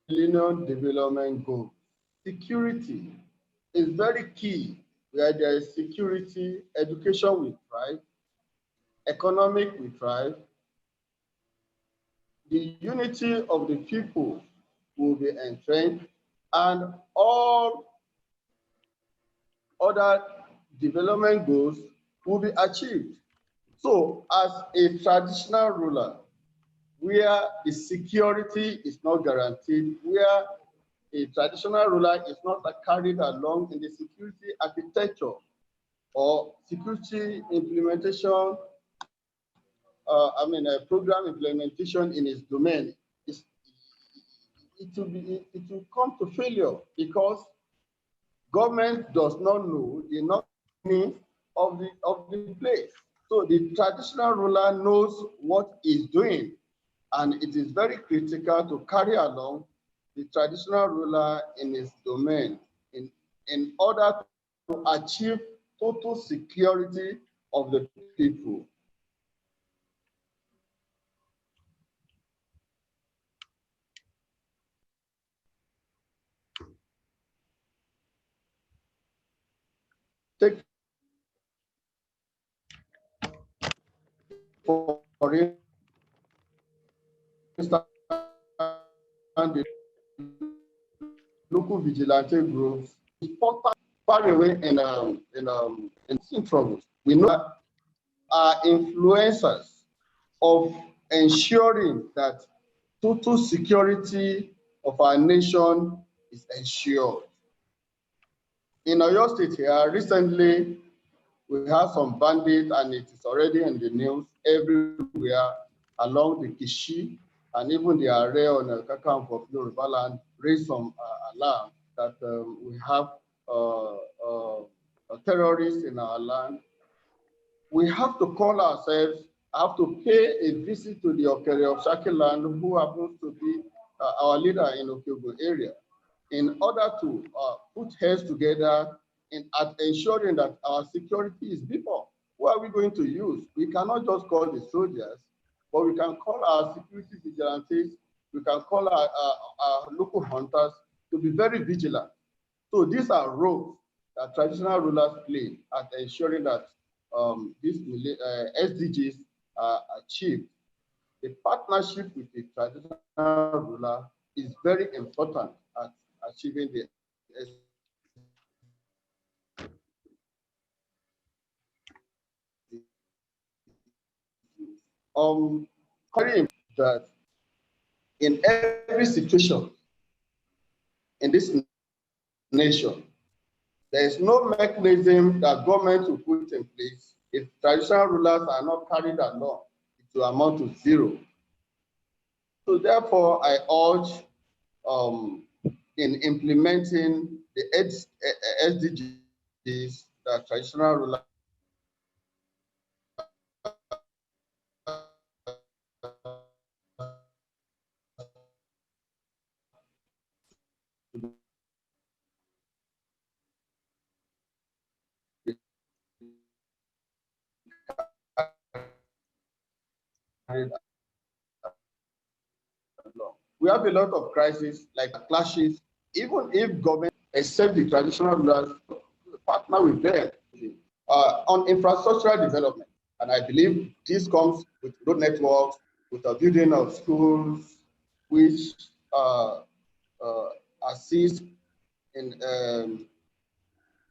Millennium Development Goals. Security is very key. Where there is security, education will thrive, economic will thrive, the unity of the people will be entrenched, and all other development goals will be achieved. So as a traditional ruler, where the security is not guaranteed, where a traditional ruler is not carried along in the security architecture or security implementation, program implementation in its domain, it will come to failure because government does not know the needs of the place. So the traditional ruler knows what he's doing, and it is very critical to carry along the traditional ruler in his domain in order to achieve total security of the people. Take for instance, the local vigilante groups, important far away in troubles. We know that are influencers of ensuring that total security of our nation is ensured. In Oyo State here, recently, we had some bandits, and it is already in the news everywhere along the Kishi, and even the area on the Kakamfo of Yoruba land raised some alarm that we have terrorists in our land, we have to call ourselves, have to pay a visit to the Okere of Shaki land, who happens to be our leader in Okyogo area, in order to put heads together at ensuring that our security is before. What are we going to use? We cannot just call the soldiers, but we can call our security vigilantes, we can call our local hunters to be very vigilant. So these are roles that traditional rulers play at ensuring that these SDGs are achieved. The partnership with the traditional ruler is very important at achieving the SDGs. Very that in every situation in this nation, there is no mechanism that government will put in place. If traditional rulers are not carried along, it will amount to zero. So therefore, I urge in implementing the SDGs that traditional rulers we have a lot of crises like clashes. Even if government accept the traditional rulers, partner with them on infrastructural development. And I believe this comes with road networks, with the building of schools, which assist in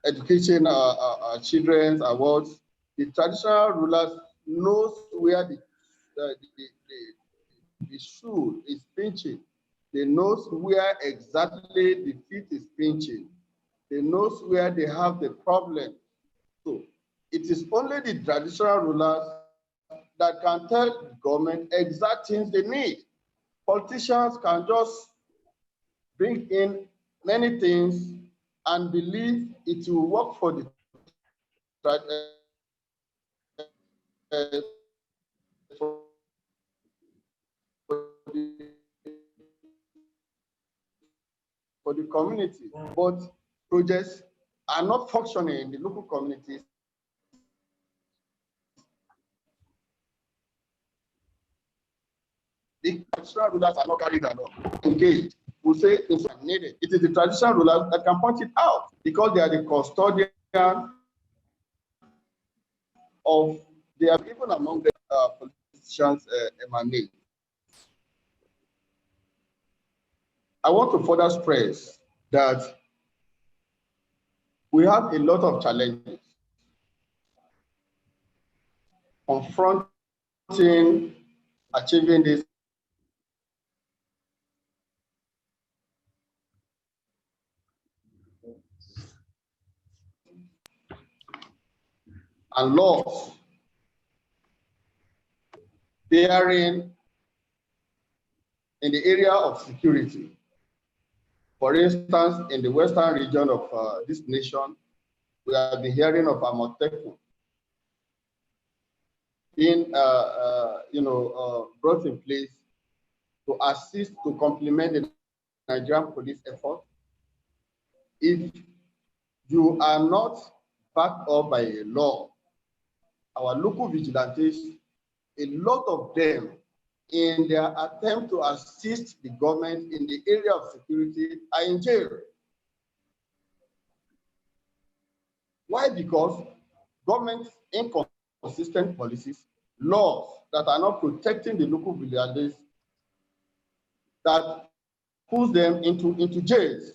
educating our children, our wards. The traditional rulers knows where the shoe is pinching. They knows where exactly the feet is pinching. They knows where they have the problem. So it is only the traditional rulers that can tell the government exact things they need. Politicians can just bring in many things and believe it will work for the community, but projects are not functioning in the local communities. The traditional rulers are not carried along, engaged. We say it's needed. It is the traditional rulers that can point it out because they are the custodian of, they are even among the politicians emanate. I want to further stress that we have a lot of challenges confronting achieving this and laws bearing in the area of security. For instance, in the western region of this nation, we have been hearing of Amotekun being brought in place to assist, to complement the Nigerian police effort. If you are not backed up by a law, our local vigilantes, a lot of them, in their attempt to assist the government in the area of security, are in jail. Why? Because government's inconsistent policies, laws that are not protecting the local vigilantes, that puts them into jails,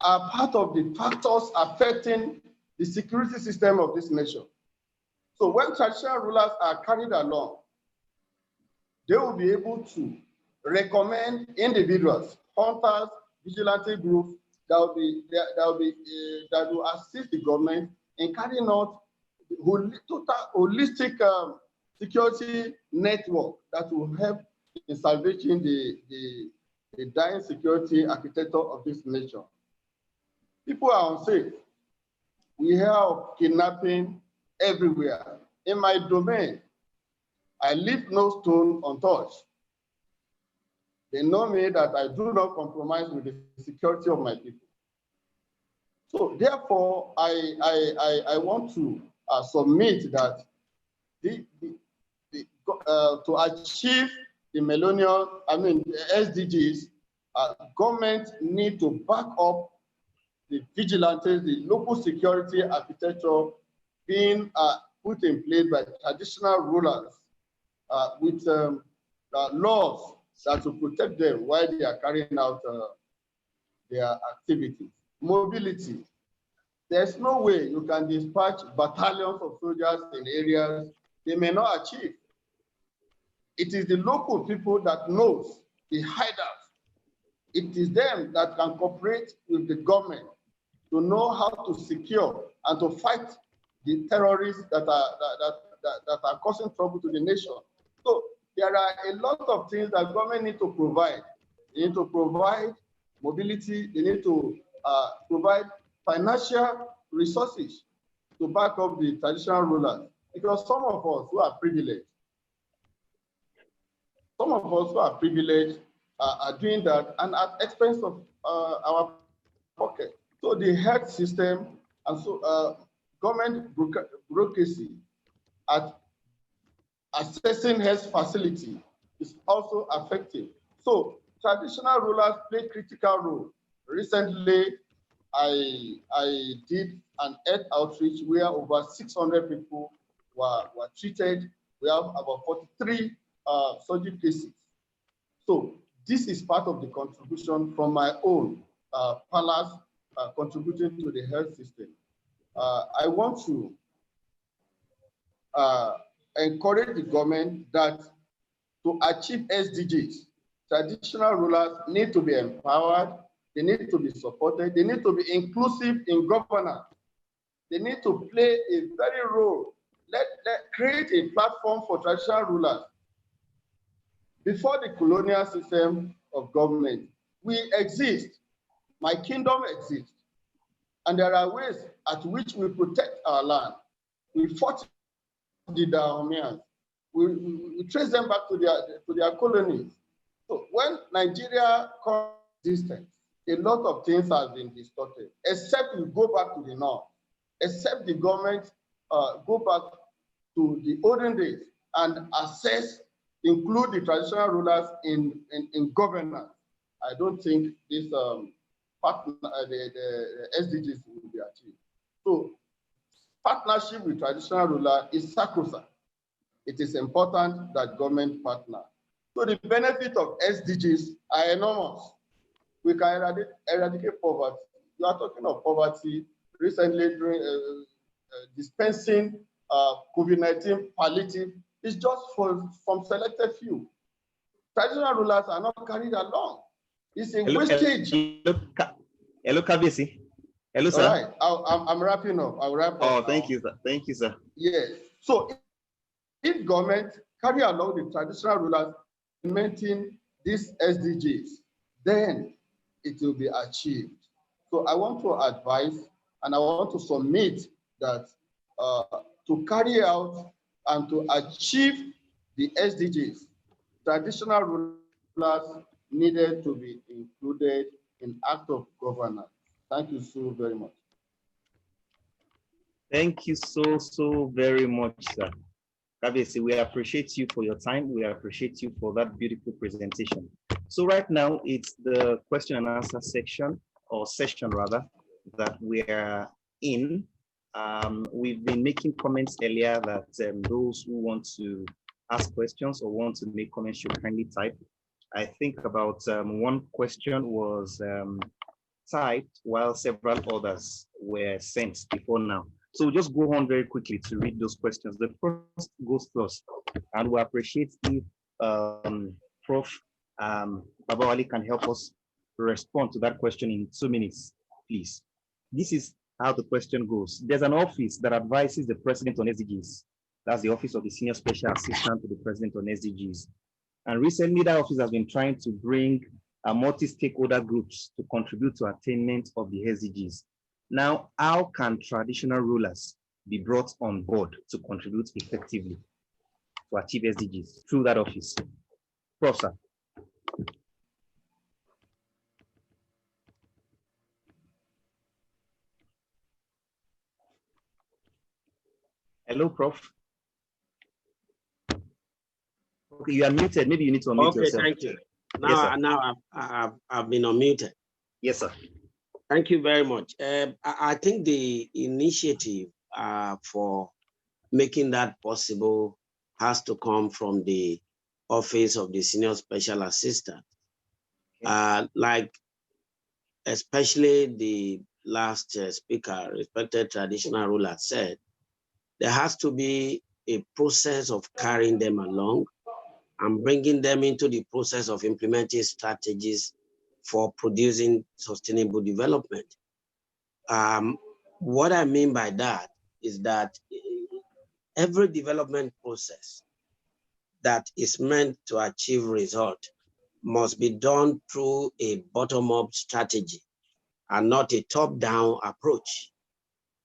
are part of the factors affecting the security system of this nation. So when traditional rulers are carried along, they will be able to recommend individuals, hunters, vigilante groups that will assist the government in carrying out holistic security network that will help in salvaging the dying security architecture of this nation. People are unsafe. We hear of kidnapping everywhere. In my domain, I leave no stone untouched. They know me that I do not compromise with the security of my people. So therefore, I want to submit that to achieve the millennium, SDGs, government need to back up the vigilantes, the local security architecture being put in place by traditional rulers with laws that will protect them while they are carrying out their activities. Mobility. There's no way you can dispatch battalions of soldiers in areas they may not achieve. It is the local people that knows the hideouts. It is them that can cooperate with the government to know how to secure and to fight the terrorists that are causing trouble to the nation. So there are a lot of things that government need to provide. They need to provide mobility. They need to provide financial resources to back up the traditional rulers. Because some of us who are privileged, are doing that and at expense of our pocket. So the health system and so government bureaucracy at assessing health facility is also effective. So traditional rulers play critical role. Recently, I did an health outreach where over 600 people were treated. We have about 43 surgery cases. So this is part of the contribution from my own palace contributing to the health system. I want to encourage the government that to achieve SDGs, traditional rulers need to be empowered, they need to be supported, they need to be inclusive in governance. They need to play a very role. Let create a platform for traditional rulers. Before the colonial system of government, we exist. My kingdom exists. And there are ways at which we protect our land. We fought the Dahomians. We trace them back to their colonies. So when Nigeria comes existence, a lot of things have been distorted, except we go back to the north, except the government go back to the olden days and assess, include the traditional rulers in governance. I don't think this the SDGs will be achieved. So partnership with traditional ruler is sacrosanct. It is important that government partner. So the benefit of SDGs are enormous. We can eradicate poverty. You are talking of poverty recently during dispensing COVID-19 palliative. It's just from selected few. Traditional rulers are not carried along. It's a wastage. Hello, Kabisi. Hello, sir. All right, I'm wrapping up. I'll wrap up. Oh, now. thank you, sir. Thank you, sir. Yes. So if government carry along the traditional rulers implementing these SDGs, then it will be achieved. So I want to advise and I want to submit that to carry out and to achieve the SDGs, traditional rulers needed to be included in act of governance. Thank you so very much. Thank you so very much, sir. Kabisi, we appreciate you for your time. We appreciate you for that beautiful presentation. So right now it's the question and answer section, or session rather, that we are in. We've been making comments earlier that those who want to ask questions or want to make comments should kindly type. I think about one question was typed while several others were sent before now. So we'll just go on very quickly to read those questions. The first goes first, and we appreciate if Prof. Babawali can help us respond to that question in 2 minutes, please. This is how the question goes. There's an office that advises the president on SDGs. That's the Office of the Senior Special Assistant to the President on SDGs. And recently that office has been trying to bring multi-stakeholder groups to contribute to attainment of the SDGs. Now, how can traditional rulers be brought on board to contribute effectively to achieve SDGs through that office? Prof, sir. Hello, Prof. Okay, you are muted. Maybe you need to unmute yourself. Okay, thank you. Now, I've been unmuted. Yes, sir. Thank you very much. I think the initiative for making that possible has to come from the Office of the Senior Special Assistant. Like, especially the last speaker, respected traditional ruler, said, there has to be a process of carrying them along and bringing them into the process of implementing strategies for producing sustainable development. What I mean by that is that every development process that is meant to achieve result must be done through a bottom-up strategy and not a top-down approach.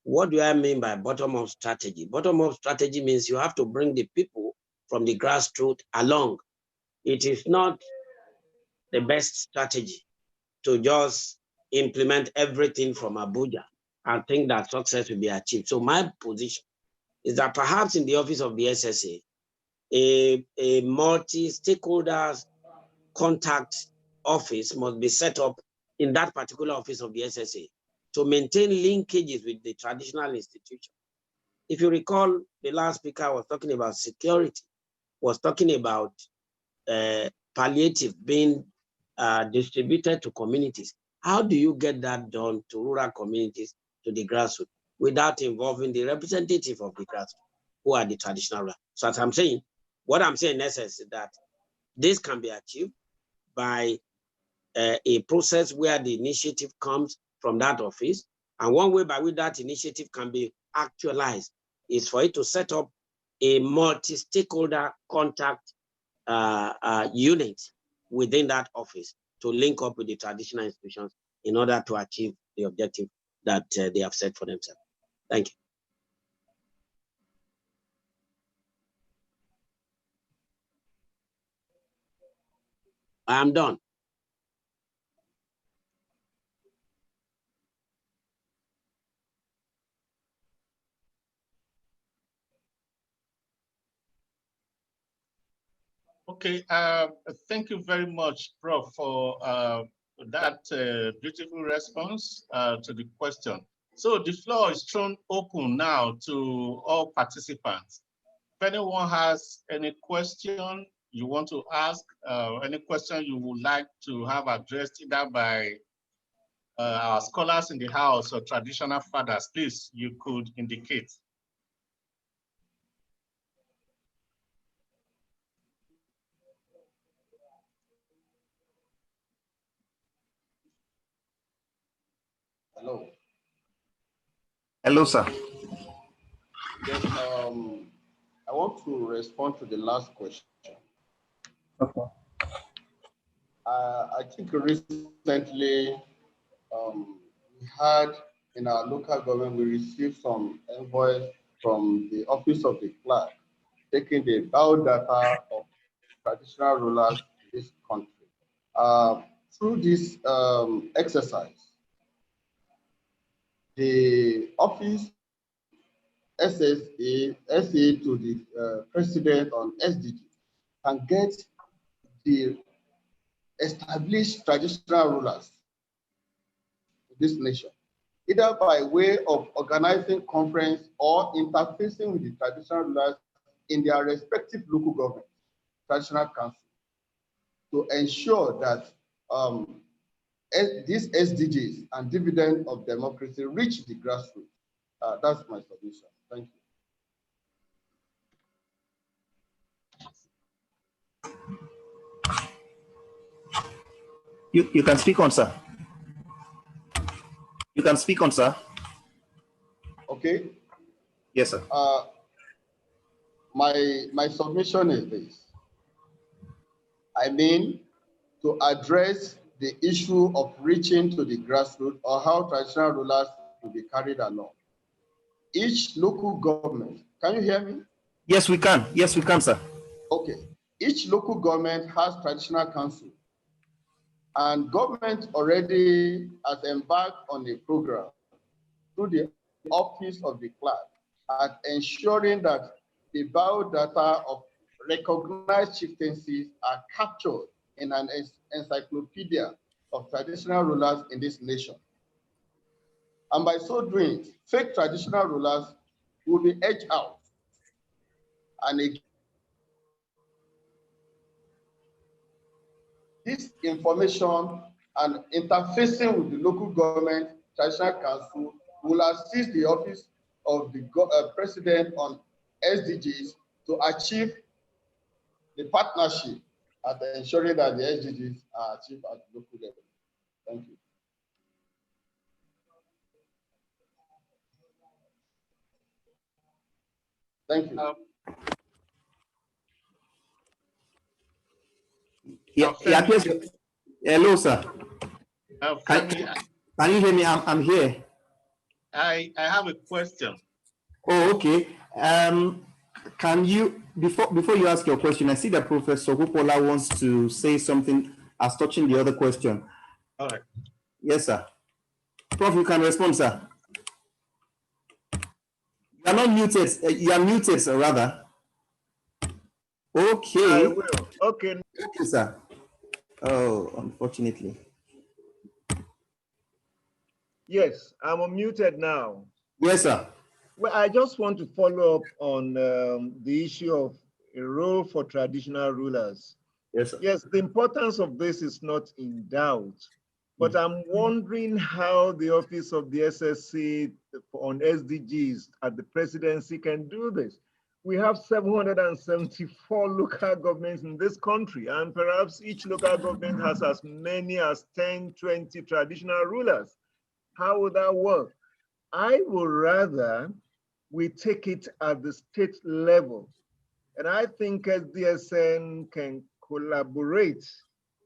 What do I mean by bottom-up strategy? Bottom-up strategy means you have to bring the people from the grassroots along. It is not the best strategy to just implement everything from Abuja and think that success will be achieved. So my position is that perhaps in the office of the SSA, a multi-stakeholders contact office must be set up in that particular office of the SSA to maintain linkages with the traditional institution. If you recall, the last speaker was talking about security, was talking about palliative being distributed to communities. How do you get that done to rural communities, to the grassroots, without involving the representative of the grassroots, who are the traditional rulers? So as I'm saying, what I'm saying in essence is that this can be achieved by a process where the initiative comes from that office. And one way by which that initiative can be actualized is for it to set up a multi-stakeholder contact unit within that office to link up with the traditional institutions in order to achieve the objective that they have set for themselves. Thank you. I am done. Okay, thank you very much, Prof, for that beautiful response to the question. So the floor is thrown open now to all participants. If anyone has any question you want to ask, any question you would like to have addressed either by our scholars in the house or traditional fathers, please, you could indicate. Hello. Hello, sir. Yes, I want to respond to the last question. Okay. I think recently we had in our local government, we received some envoys from the office of the clerk, taking the biodata of traditional rulers in this country. Through this exercise, the office SSA to the president on SDGs can get the established traditional rulers of this nation, either by way of organizing conference or interfacing with the traditional rulers in their respective local government, traditional council, to ensure that these SDGs and dividend of democracy reach the grassroots. That's my submission. Thank you. You can speak on, sir. You can speak on, sir. Okay. Yes, sir. My submission is this. I mean, to address the issue of reaching to the grassroots or how traditional rulers to be carried along. Each local government, can you hear me? Yes, we can. Yes, we can, sir. Okay. Each local government has traditional council, and government already has embarked on a program through the office of the clerk at ensuring that the biodata of recognized chieftaincies are captured in an encyclopedia of traditional rulers in this nation. And by so doing, fake traditional rulers will be edged out. And again, this information and interfacing with the local government traditional council will assist the office of the president on SDGs to achieve the partnership at ensuring that the SDGs are achieved at the local level. Thank you. Thank you. Hello, sir. Can you hear me? I'm here. I have a question. Oh, okay. Can you, before you ask your question, I see that Professor Hupola wants to say something as touching the other question. All right. Yes, sir. Prof, you can respond, sir. You are not muted. You are muted, sir, rather. Okay. I will. Okay. Okay, sir. Oh, unfortunately. Yes, I'm unmuted now. Yes, sir. Well, I just want to follow up on the issue of a role for traditional rulers. Yes, sir. Yes, the importance of this is not in doubt, but I'm wondering how the office of the SSC on SDGs at the presidency can do this. We have 774 local governments in this country, and perhaps each local government has as many as 10, 20 traditional rulers. How would that work? I would rather we take it at the state level. And I think SDSN can collaborate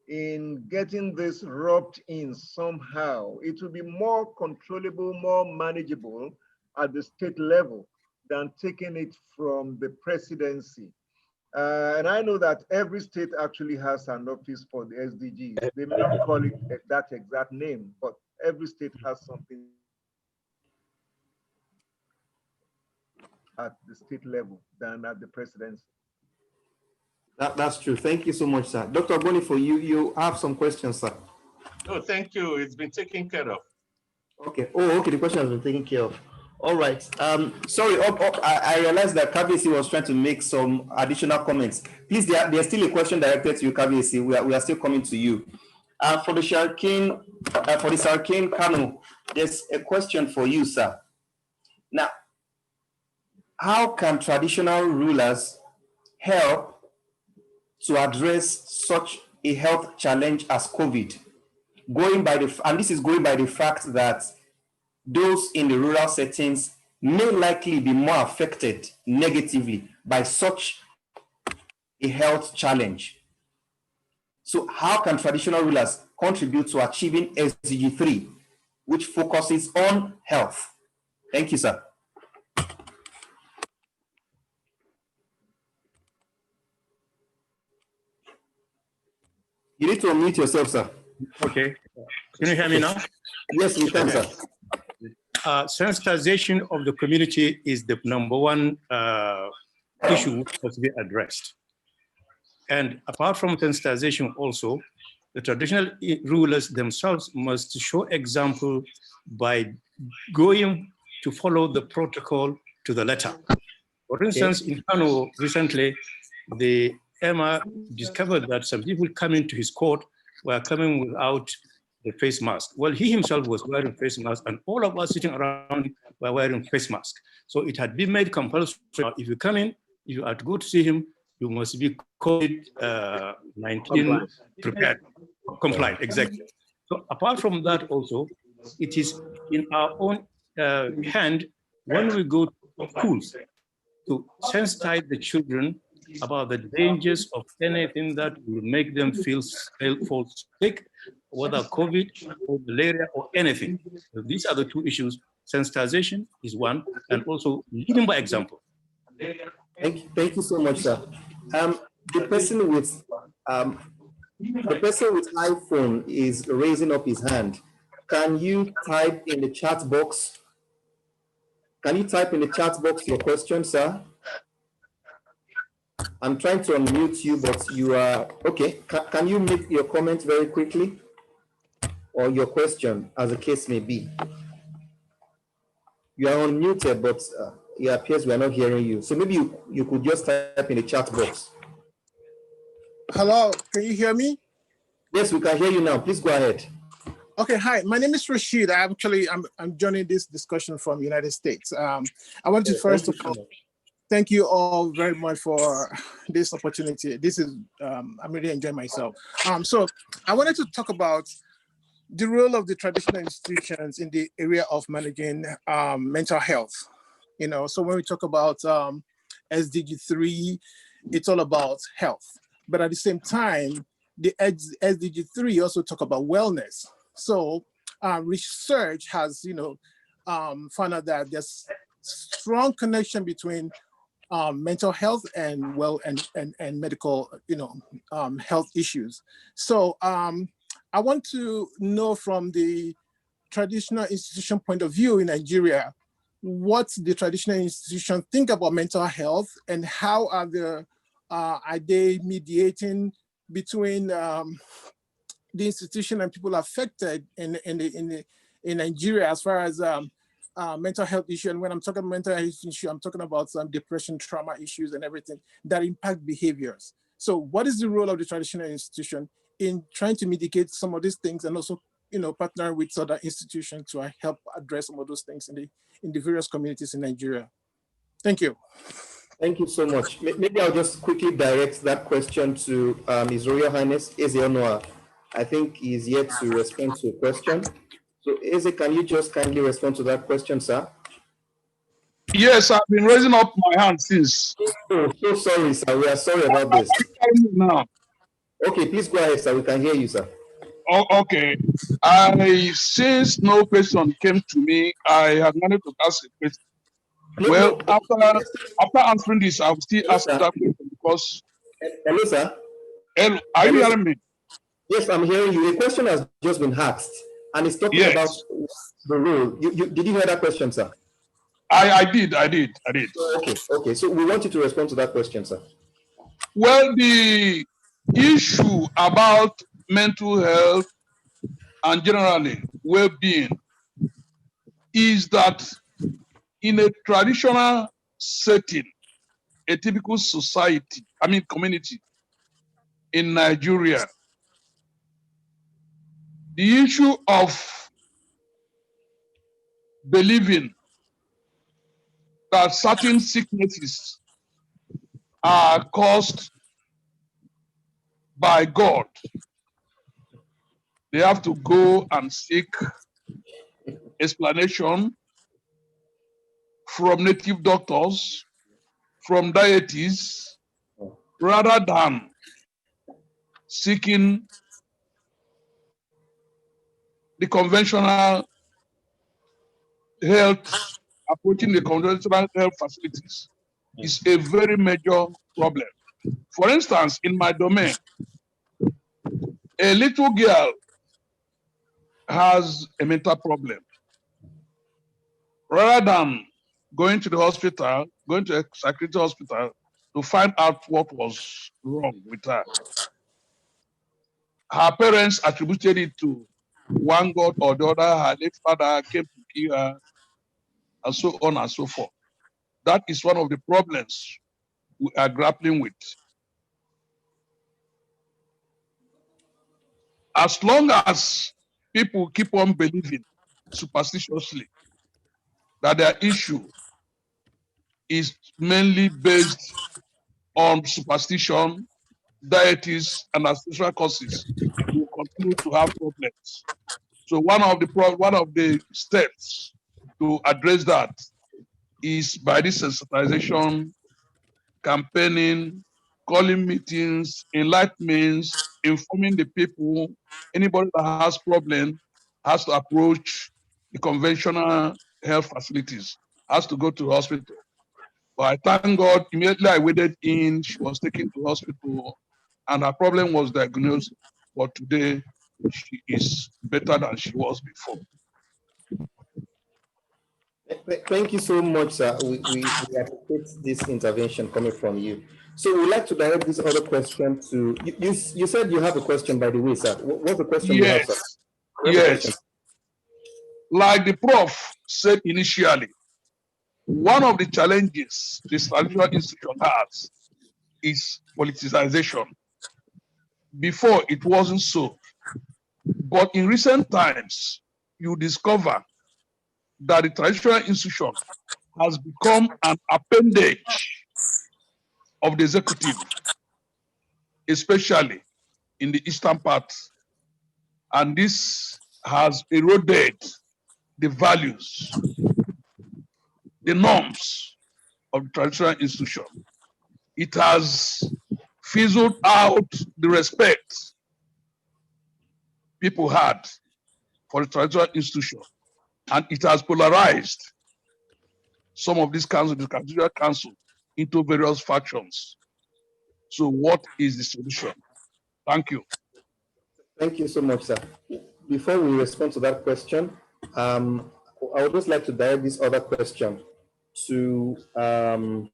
in getting this roped in somehow. It will be more controllable, more manageable at the state level than taking it from the presidency. And I know that every state actually has an office for the SDGs. They may not call it that exact name, but every state has something at the state level than at the presidency. That's true. Thank you so much, sir. Dr. Bonifo, you have some questions, sir. Oh, thank you. It's been taken care of. Okay. Oh, okay. The question has been taken care of. All right. Sorry, I realized that KBC was trying to make some additional comments. Please, there's still a question directed to you, KBC. We are still coming to you. For the Sarkin Kano, there's a question for you, sir. Now, how can traditional rulers help to address such a health challenge as COVID? And this is going by the fact that those in the rural settings may likely be more affected negatively by such a health challenge. So how can traditional rulers contribute to achieving SDG 3, which focuses on health? Thank you, sir. You need to unmute yourself, sir. Okay. Can you hear me now? Yes, we can, sir. Sensitization of the community is the number one issue that must be addressed. And apart from sensitization also, the traditional rulers themselves must show example by going to follow the protocol to the letter. For instance, in Kano recently, the Emma discovered that some people coming to his court were coming without the face mask. Well, he himself was wearing face mask, and all of us sitting around were wearing face mask. So it had been made compulsory. If you come in, if you are to go to see him, you must be COVID-19 prepared, compliant, exactly. So apart from that also, it is in our own hand when we go to schools to sensitize the children about the dangers of anything that will make them fall sick, whether COVID or malaria or anything. So these are the two issues Sensitization is one, and also leading by example. Thank you so much, sir. The person with iPhone is raising up his hand. Can you type in the chat box? Can you type in the chat box your question, sir? I'm trying to unmute you, but you are okay. Can you make your comment very quickly, or your question, as the case may be? You are unmuted, but it appears we are not hearing you. So maybe you could just type in the chat box. Hello, can you hear me? Yes, we can hear you now. Please go ahead. Okay, hi, my name is Rashid. I'm joining this discussion from United States. I want to first of all, thank you all very much for this opportunity. This is, I'm really enjoying myself. So I wanted to talk about the role of the traditional institutions in the area of managing mental health. You know, so when we talk about SDG 3, it's all about health. But at the same time, the SDG 3 also talk about wellness. So research has, found out that there's strong connection between mental health and and medical, health issues. So I want to know from the traditional institution point of view in Nigeria, what the traditional institutions think about mental health and how are they mediating between the institution and people affected in Nigeria as far as mental health issue. And when I'm talking about mental health issue, I'm talking about some depression, trauma issues and everything that impact behaviors. So what is the role of the traditional institution in trying to mitigate some of these things and also, partner with other institutions to help address some of those things in the various communities in Nigeria? Thank you. Thank you so much. Maybe I'll just quickly direct that question to His Royal Highness Eze Onoa. I think he's yet to respond to a question. So Eze, can you just kindly respond to that question, sir? Yes, I've been raising up my hand since. Oh, so sorry, sir. We are sorry about this. Now. Okay, please go ahead, sir. We can hear you, sir. Oh, okay. Since no question came to me, I have managed to ask a question. Well, after answering this, I will still ask that question because. Hello, sir. Hello, are you hearing me? Yes, I'm hearing you. A question has just been asked, and it's talking about the role. Did you hear that question, sir? I did. Okay. So we want you to respond to that question, sir. Well, the issue about mental health and generally well-being is that in a traditional setting, a typical society, community in Nigeria, the issue of believing that certain sicknesses are caused by God, they have to go and seek explanation from native doctors, from deities, rather than seeking the conventional health, approaching the conventional health facilities is a very major problem. For instance, in my domain, a little girl has a mental problem. Rather than going to the hospital, going to a psychiatric hospital to find out what was wrong with her, her parents attributed it to one God or the other. Her late father came to kill her, and so on and so forth. That is one of the problems we are grappling with. As long as people keep on believing superstitiously that their issue is mainly based on superstition, deities, and ancestral causes, we will continue to have problems. So one of the steps to address that is by this sensitization, campaigning, calling meetings, enlightenments, informing the people. Anybody that has problem has to approach the conventional health facilities, has to go to hospital. But I thank God, immediately I waded in, she was taken to hospital, and her problem was diagnosed. But today, she is better than she was before. Thank you so much, sir. We appreciate this intervention coming from you. So we'd like to direct this other question to, you said you have a question, by the way, sir. What's the question you have, sir? Yes. Like the prof said initially, one of the challenges this traditional institution has is politicization. Before, it wasn't so. But in recent times, you discover that the traditional institution has become an appendage of the executive, especially in the eastern part. And this has eroded the values, the norms of the traditional institution. It has fizzled out the respect people had for the traditional institution, and it has polarized some of these councils, the traditional council, into various factions. So what is the solution? Thank you. Thank you so much, sir. Before we respond to that question, I would just like to direct this other question to the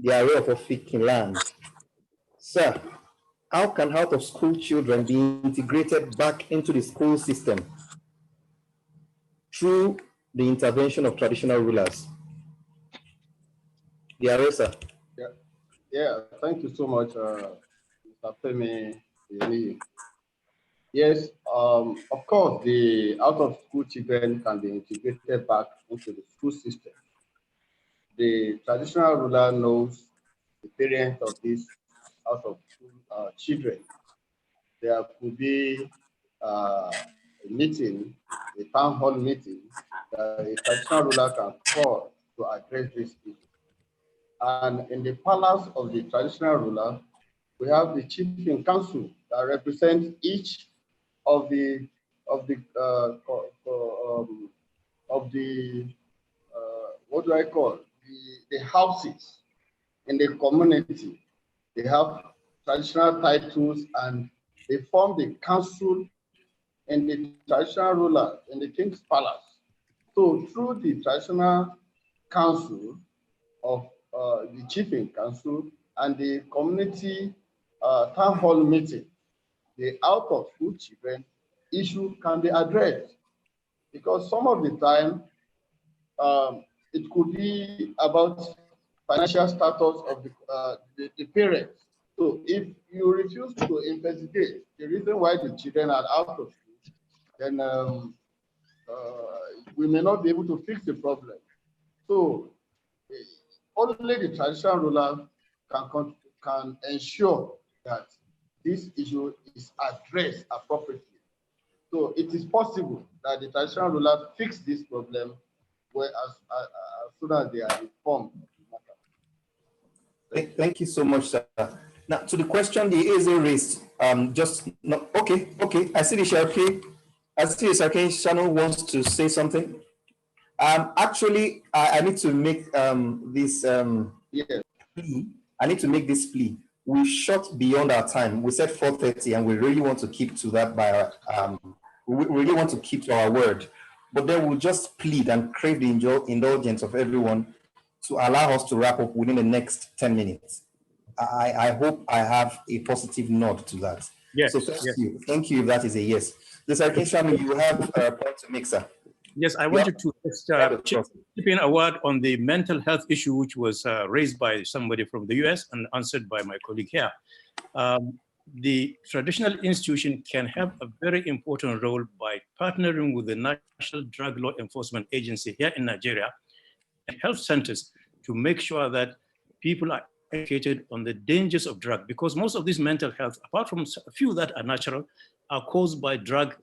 area of Ofikin land. Sir, how can out-of-school children be integrated back into the school system through the intervention of traditional rulers? Yeah, sir. Yeah, thank you so much, Mr. Femi. Yes, of course, the out-of-school children can be integrated back into the school system. The traditional ruler knows the parents of these out-of-school children. There could be a meeting, a town hall meeting, that a traditional ruler can call to address this issue. And in the palace of the traditional ruler, we have the chief in council that represents each of the what do I call the houses in the community. They have traditional titles and they form the council in the traditional ruler in the king's palace. So through the traditional council of the chief in council and the community town hall meeting, the out-of-school children issue can be addressed, because some of the time it could be about financial status of the parents. So if you refuse to investigate the reason why the children are out of school, then we may not be able to fix the problem. So only the traditional ruler can ensure that this issue is addressed appropriately. So it is possible that the traditional ruler fix this problem as soon as they are informed. Thank you so much, sir. Now, to the question the ASA raised, okay. I see the Sharkey. I see the Sharkey channel wants to say something. Actually, I need to make this plea. I need to make this plea. We shot beyond our time. We said 4:30, and we really want to keep to that by we really want to keep to our word. But then we'll just plead and crave the indulgence of everyone to allow us to wrap up within the next 10 minutes. I hope I have a positive nod to that. Yes. So thank you. Thank you if that is a yes. The Secretary Shami, you have a point to make, sir. Yes, I wanted to just chip in a word on the mental health issue, which was raised by somebody from the US and answered by my colleague here. The traditional institution can have a very important role by partnering with the National Drug Law Enforcement Agency here in Nigeria and health centers to make sure that people are educated on the dangers of drug, because most of these mental health, apart from a few that are natural, are caused by drug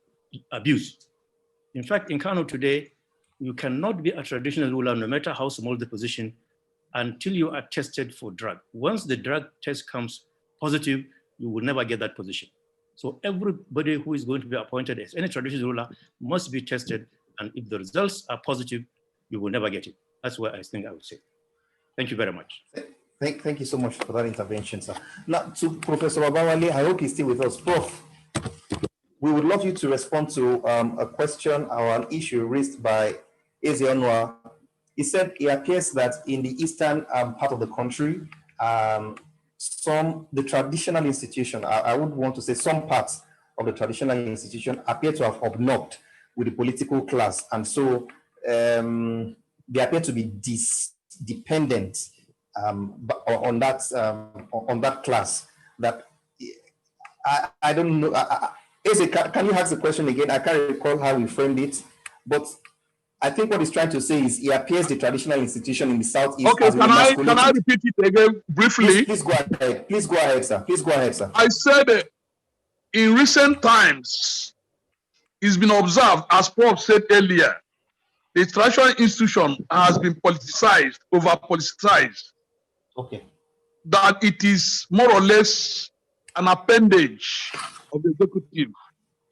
abuse. In fact, in Kano today, you cannot be a traditional ruler, no matter how small the position, until you are tested for drug. Once the drug test comes positive, you will never get that position. So everybody who is going to be appointed as any traditional ruler must be tested And if the results are positive, you will never get it. That's what I think I would say. Thank you very much. Thank you so much for that intervention, sir. Now, to Professor Obawale, I hope he's still with us. Prof, we would love you to respond to a question or an issue raised by Eze Onwa. He said it appears that in the eastern part of the country, the traditional institution, I would want to say some parts of the traditional institution appear to have hobnobbed with the political class. And so they appear to be dependent on that class. That I don't know. Eze, can you ask the question again? I can't recall how we framed it, but I think what he's trying to say is it appears the traditional institution in the southeast. Okay, can I repeat it again briefly? Please go ahead. Please go ahead, sir. Please go ahead, sir. I said in recent times, it's been observed, as Prof said earlier, the traditional institution has been politicized, over-politicized. Okay. That it is more or less an appendage of the executive.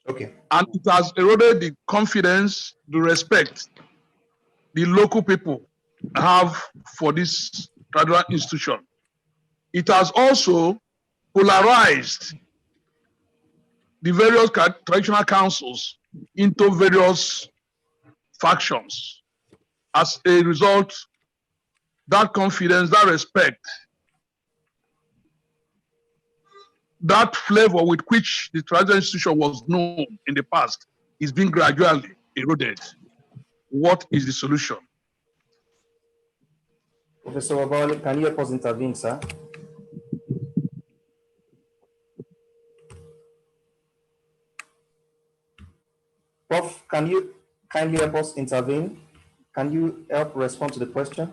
Okay. And it has eroded the confidence, the respect the local people have for this traditional institution. It has also polarized the various traditional councils into various factions. As a result, that confidence, that respect, that flavor with which the traditional institution was known in the past is being gradually eroded. What is the solution? Professor Obawale, can you help us intervene, sir? Prof, can you kindly help us intervene? Can you help respond to the question?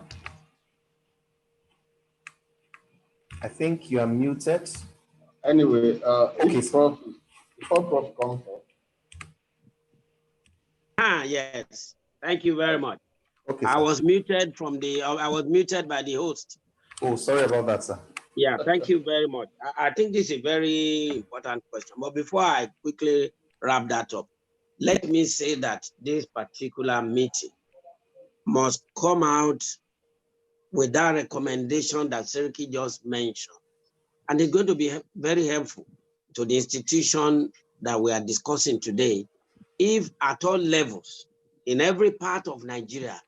I think you are muted. Anyway, okay, Prof, before Prof comes up. Yes, thank you very much. Okay, I was muted by the host. Oh, sorry about that, sir. Yeah, thank you very much. I think this is a very important question. But before I quickly wrap that up, let me say that this particular meeting must come out with that recommendation that Seriki just mentioned. And it's going to be very helpful to the institution that we are discussing today, if at all levels, in every part of Nigeria,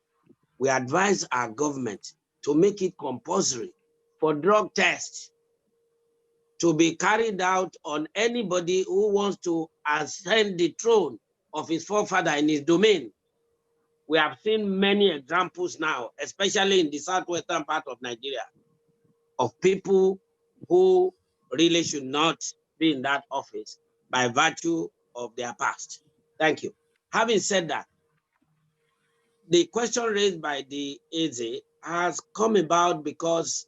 we advise our government to make it compulsory for drug tests to be carried out on anybody who wants to ascend the throne of his forefather in his domain. We have seen many examples now, especially in the southwestern part of Nigeria, of people who really should not be in that office by virtue of their past. Thank you. Having said that, the question raised by the Eze has come about because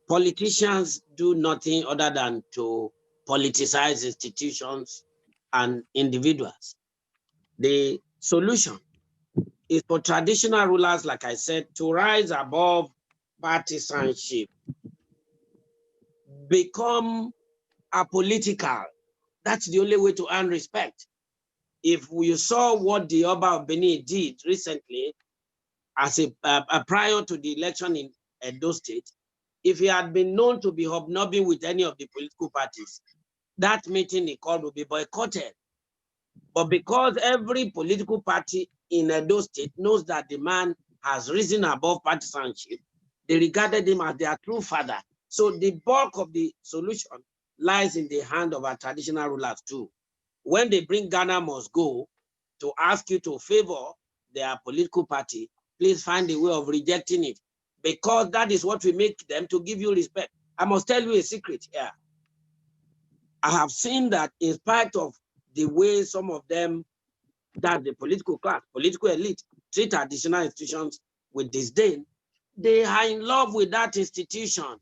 politicians do nothing other than to politicize institutions and individuals. The solution is for traditional rulers, like I said, to rise above partisanship, become apolitical. That's the only way to earn respect. If you saw what the Oba of Benin did recently, as prior to the election in Edo State, if he had been known to be hobnobbing with any of the political parties, that meeting he called would be boycotted. But because every political party in Edo State knows that the man has risen above partisanship, they regarded him as their true father. So the bulk of the solution lies in the hand of our traditional rulers too. When they bring Ghana Must Go to ask you to favor their political party, please find a way of rejecting it, because that is what will make them to give you respect. I must tell you a secret here. I have seen that in spite of the way some of them, that the political class, political elite, treat traditional institutions with disdain, they are in love with that institution.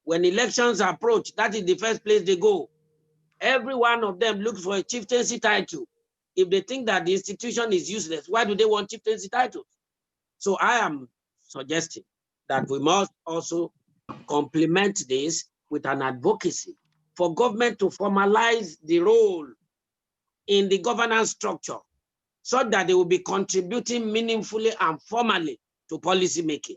When elections approach, that is the first place they go. Every one of them looks for a chieftaincy title. If they think that the institution is useless, why do they want chieftaincy titles? So I am suggesting that we must also complement this with an advocacy for government to formalize the role in the governance structure so that they will be contributing meaningfully and formally to policy making.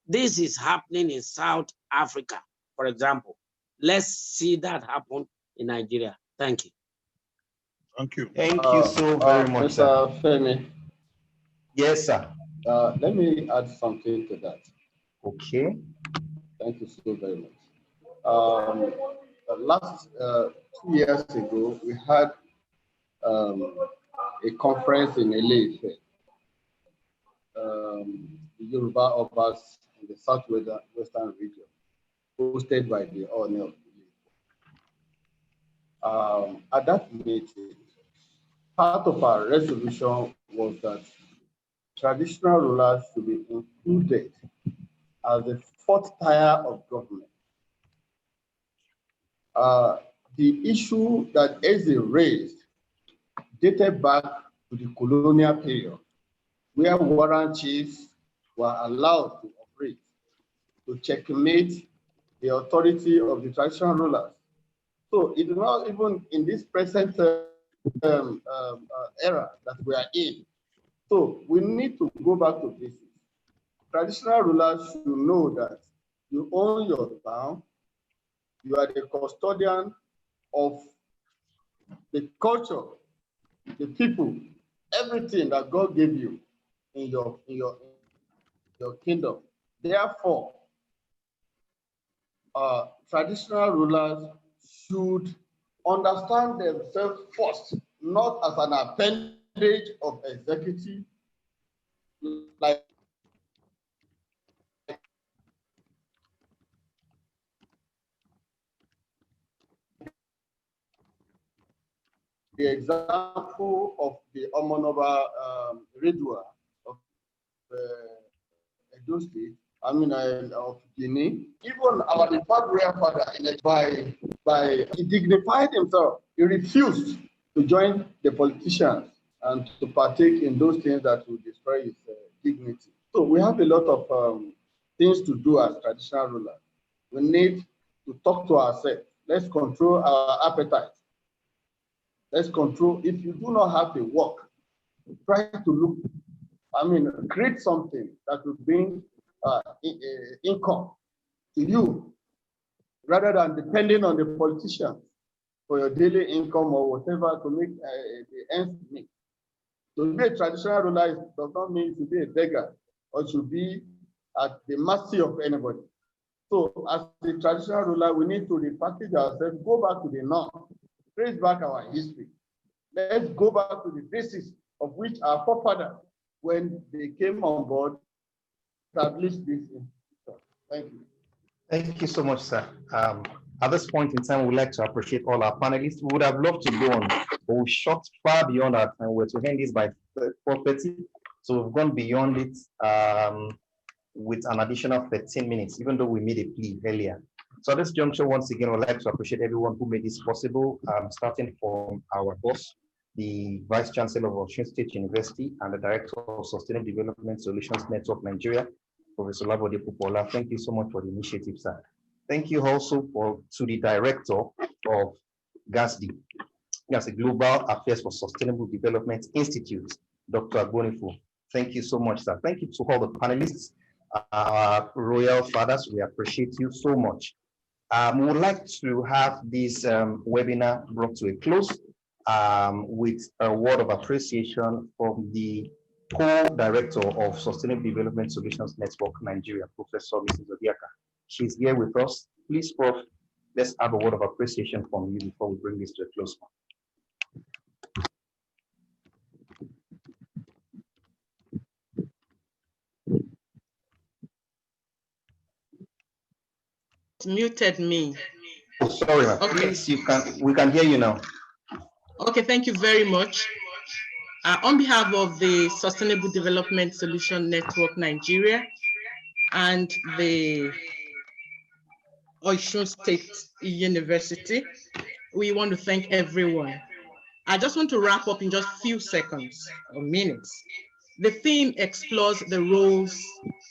This is happening in South Africa, for example. Let's see that happen in Nigeria. Thank you. Thank you. Thank you so very much, sir. Mr. Femi. Yes, sir. Let me add something to that. Okay. Thank you so very much. Last 2 years ago, we had a conference in LA, the Yoruba Obas in the southwestern region, hosted by the owner of at that meeting, part of our resolution was that traditional rulers should be included as the fourth tier of government. The issue that Eze raised dated back to the colonial period, where warrant chiefs were allowed to operate to checkmate the authority of the traditional rulers. So it is not even in this present era that we are in. So we need to go back to basics. Traditional rulers should know that you own your town, you are the custodian of the culture, the people, everything that God gave you in your kingdom. Therefore, traditional rulers should understand themselves first, not as an appendage of executive, like the example of the Omonova Redua of Edo State, of Guinea. Even our departed father, he dignified himself. He refused to join the politicians and to partake in those things that will destroy his dignity. So we have a lot of things to do as traditional rulers. We need to talk to ourselves. Let's control our appetite. Let's control. If you do not have the work, try to create something that will bring income to you, rather than depending on the politicians for your daily income or whatever to make the ends meet. To be a traditional ruler does not mean to be a beggar or to be at the mercy of anybody. So as a traditional ruler, we need to repackage ourselves, go back to the norm, trace back our history. Let's go back to the basis of which our forefathers, when they came on board, established this. Thank you. Thank you so much, sir. At this point in time, we'd like to appreciate all our panelists. We would have loved to go on, but we shot far beyond our time. We're to end this by 4:30, so we've gone beyond it with an additional 13 minutes, even though we made a plea earlier. So at this juncture, once again, I would like to appreciate everyone who made this possible, starting from our boss, the Vice Chancellor of Osun State University and the Director of Sustainable Development Solutions Network Nigeria, Professor Labode Pupola. Thank you so much for the initiative, sir. Thank you also to the Director of GASD, Global Affairs for Sustainable Development Institute, Dr. Agbonifo. Thank you so much, sir. Thank you to all the panelists, our royal fathers. We appreciate you so much. We would like to have this webinar brought to a close with a word of appreciation from the co-director of Sustainable Development Solutions Network Nigeria, Professor Mrs. Odiaka. She's here with us. Please, Prof, let's have a word of appreciation from you before we bring this to a close. Muted me. Oh, sorry, ma'am. Okay. Please, we can hear you now. Okay, thank you very much. On behalf of the Sustainable Development Solution Network Nigeria and the Osun State University, we want to thank everyone. I just want to wrap up in just a few seconds or minutes. The theme explores the roles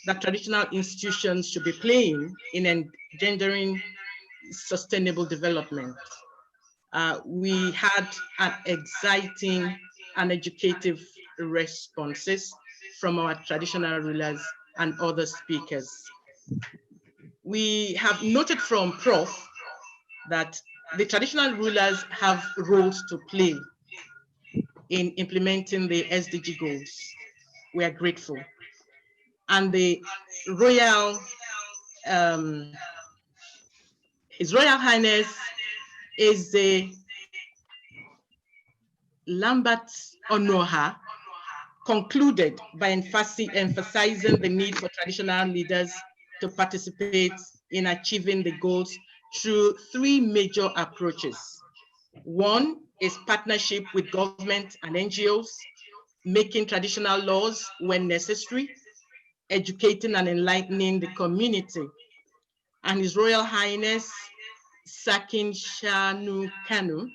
that traditional institutions should be playing in engendering sustainable development. We had an exciting and educative responses from our traditional rulers and other speakers. We have noted from Prof that the traditional rulers have roles to play in implementing the SDG goals. We are grateful. And the Royal, His Royal Highness is the Lambert Onoha concluded by emphasizing the need for traditional leaders to participate in achieving the goals through three major approaches. One is partnership with government and NGOs, making traditional laws when necessary, educating and enlightening the community. And His Royal Highness Sakin Shanu Kanu,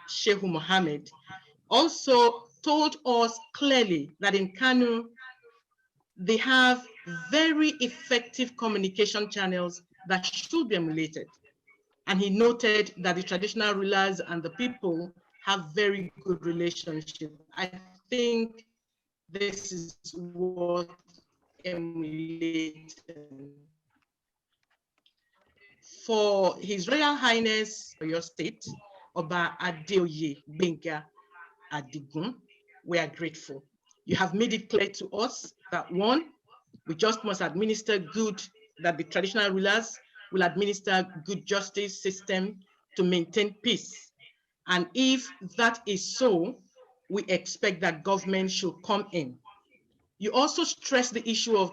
Sheikh Mohammed, also told us clearly that in Kanu, they have very effective communication channels that should be emulated. And he noted that the traditional rulers and the people have very good relationship. I think this is what emulated. For His Royal Highness for your state, Oba Adeoye Benga Adigun, we are grateful. You have made it clear to us that one, we just must administer good, that the traditional rulers will administer good justice system to maintain peace. And if that is so, we expect that government should come in. You also stress the issue of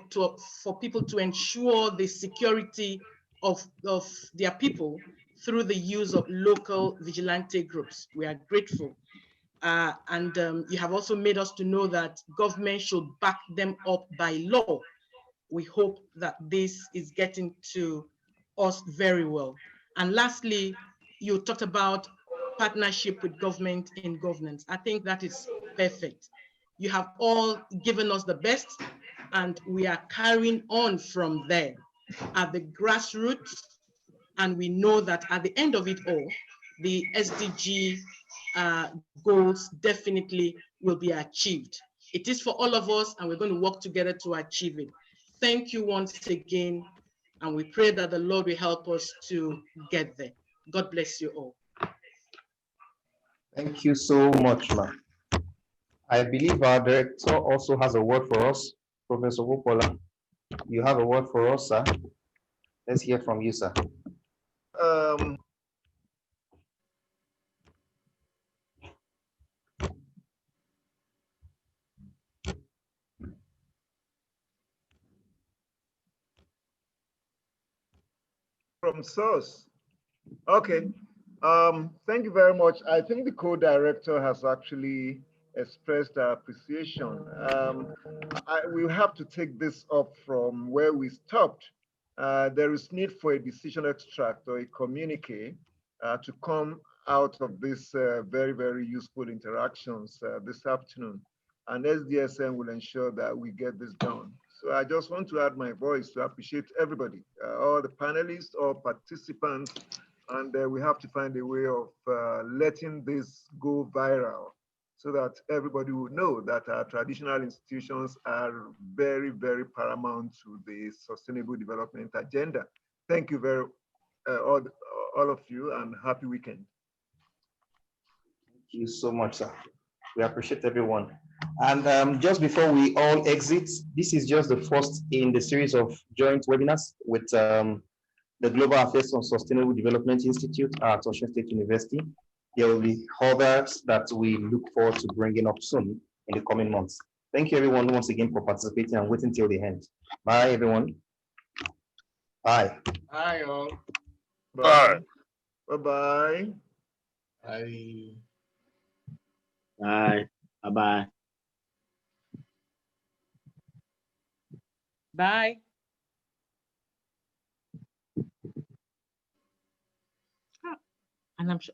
for people to ensure the security of their people through the use of local vigilante groups. We are grateful. You have also made us to know that government should back them up by law. We hope that this is getting to us very well. And lastly, you talked about partnership with government in governance. I think that is perfect. You have all given us the best, and we are carrying on from there at the grassroots. And we know that at the end of it all, the SDG goals definitely will be achieved. It is for all of us, and we're going to work together to achieve it. Thank you once again, and we pray that the Lord will help us to get there. God bless you all. Thank you so much, ma'am. I believe our director also has a word for us. Professor Wupola, you have a word for us, sir. Let's hear from you, sir. From source. Okay. Thank you very much. I think the co-director has actually expressed our appreciation. We have to take this up from where we stopped. There is need for a decision extract or a communique to come out of these very, very useful interactions this afternoon. And SDSM will ensure that we get this done. So I just want to add my voice to appreciate everybody, all the panelists, all participants, and we have to find a way of letting this go viral so that everybody will know that our traditional institutions are very, very paramount to the Sustainable Development Agenda. Thank you very all of you, and happy weekend. Thank you so much, sir. We appreciate everyone. And just before we all exit, this is just the first in the series of joint webinars with the Global Affairs on Sustainable Development Institute at Osun State University. There will be others that we look forward to bringing up soon in the coming months. Thank you everyone once again for participating and waiting till the end. Bye everyone. Bye. Bye all. Bye. Bye-bye. Bye. Bye. Bye-bye. Bye. And I'm sure.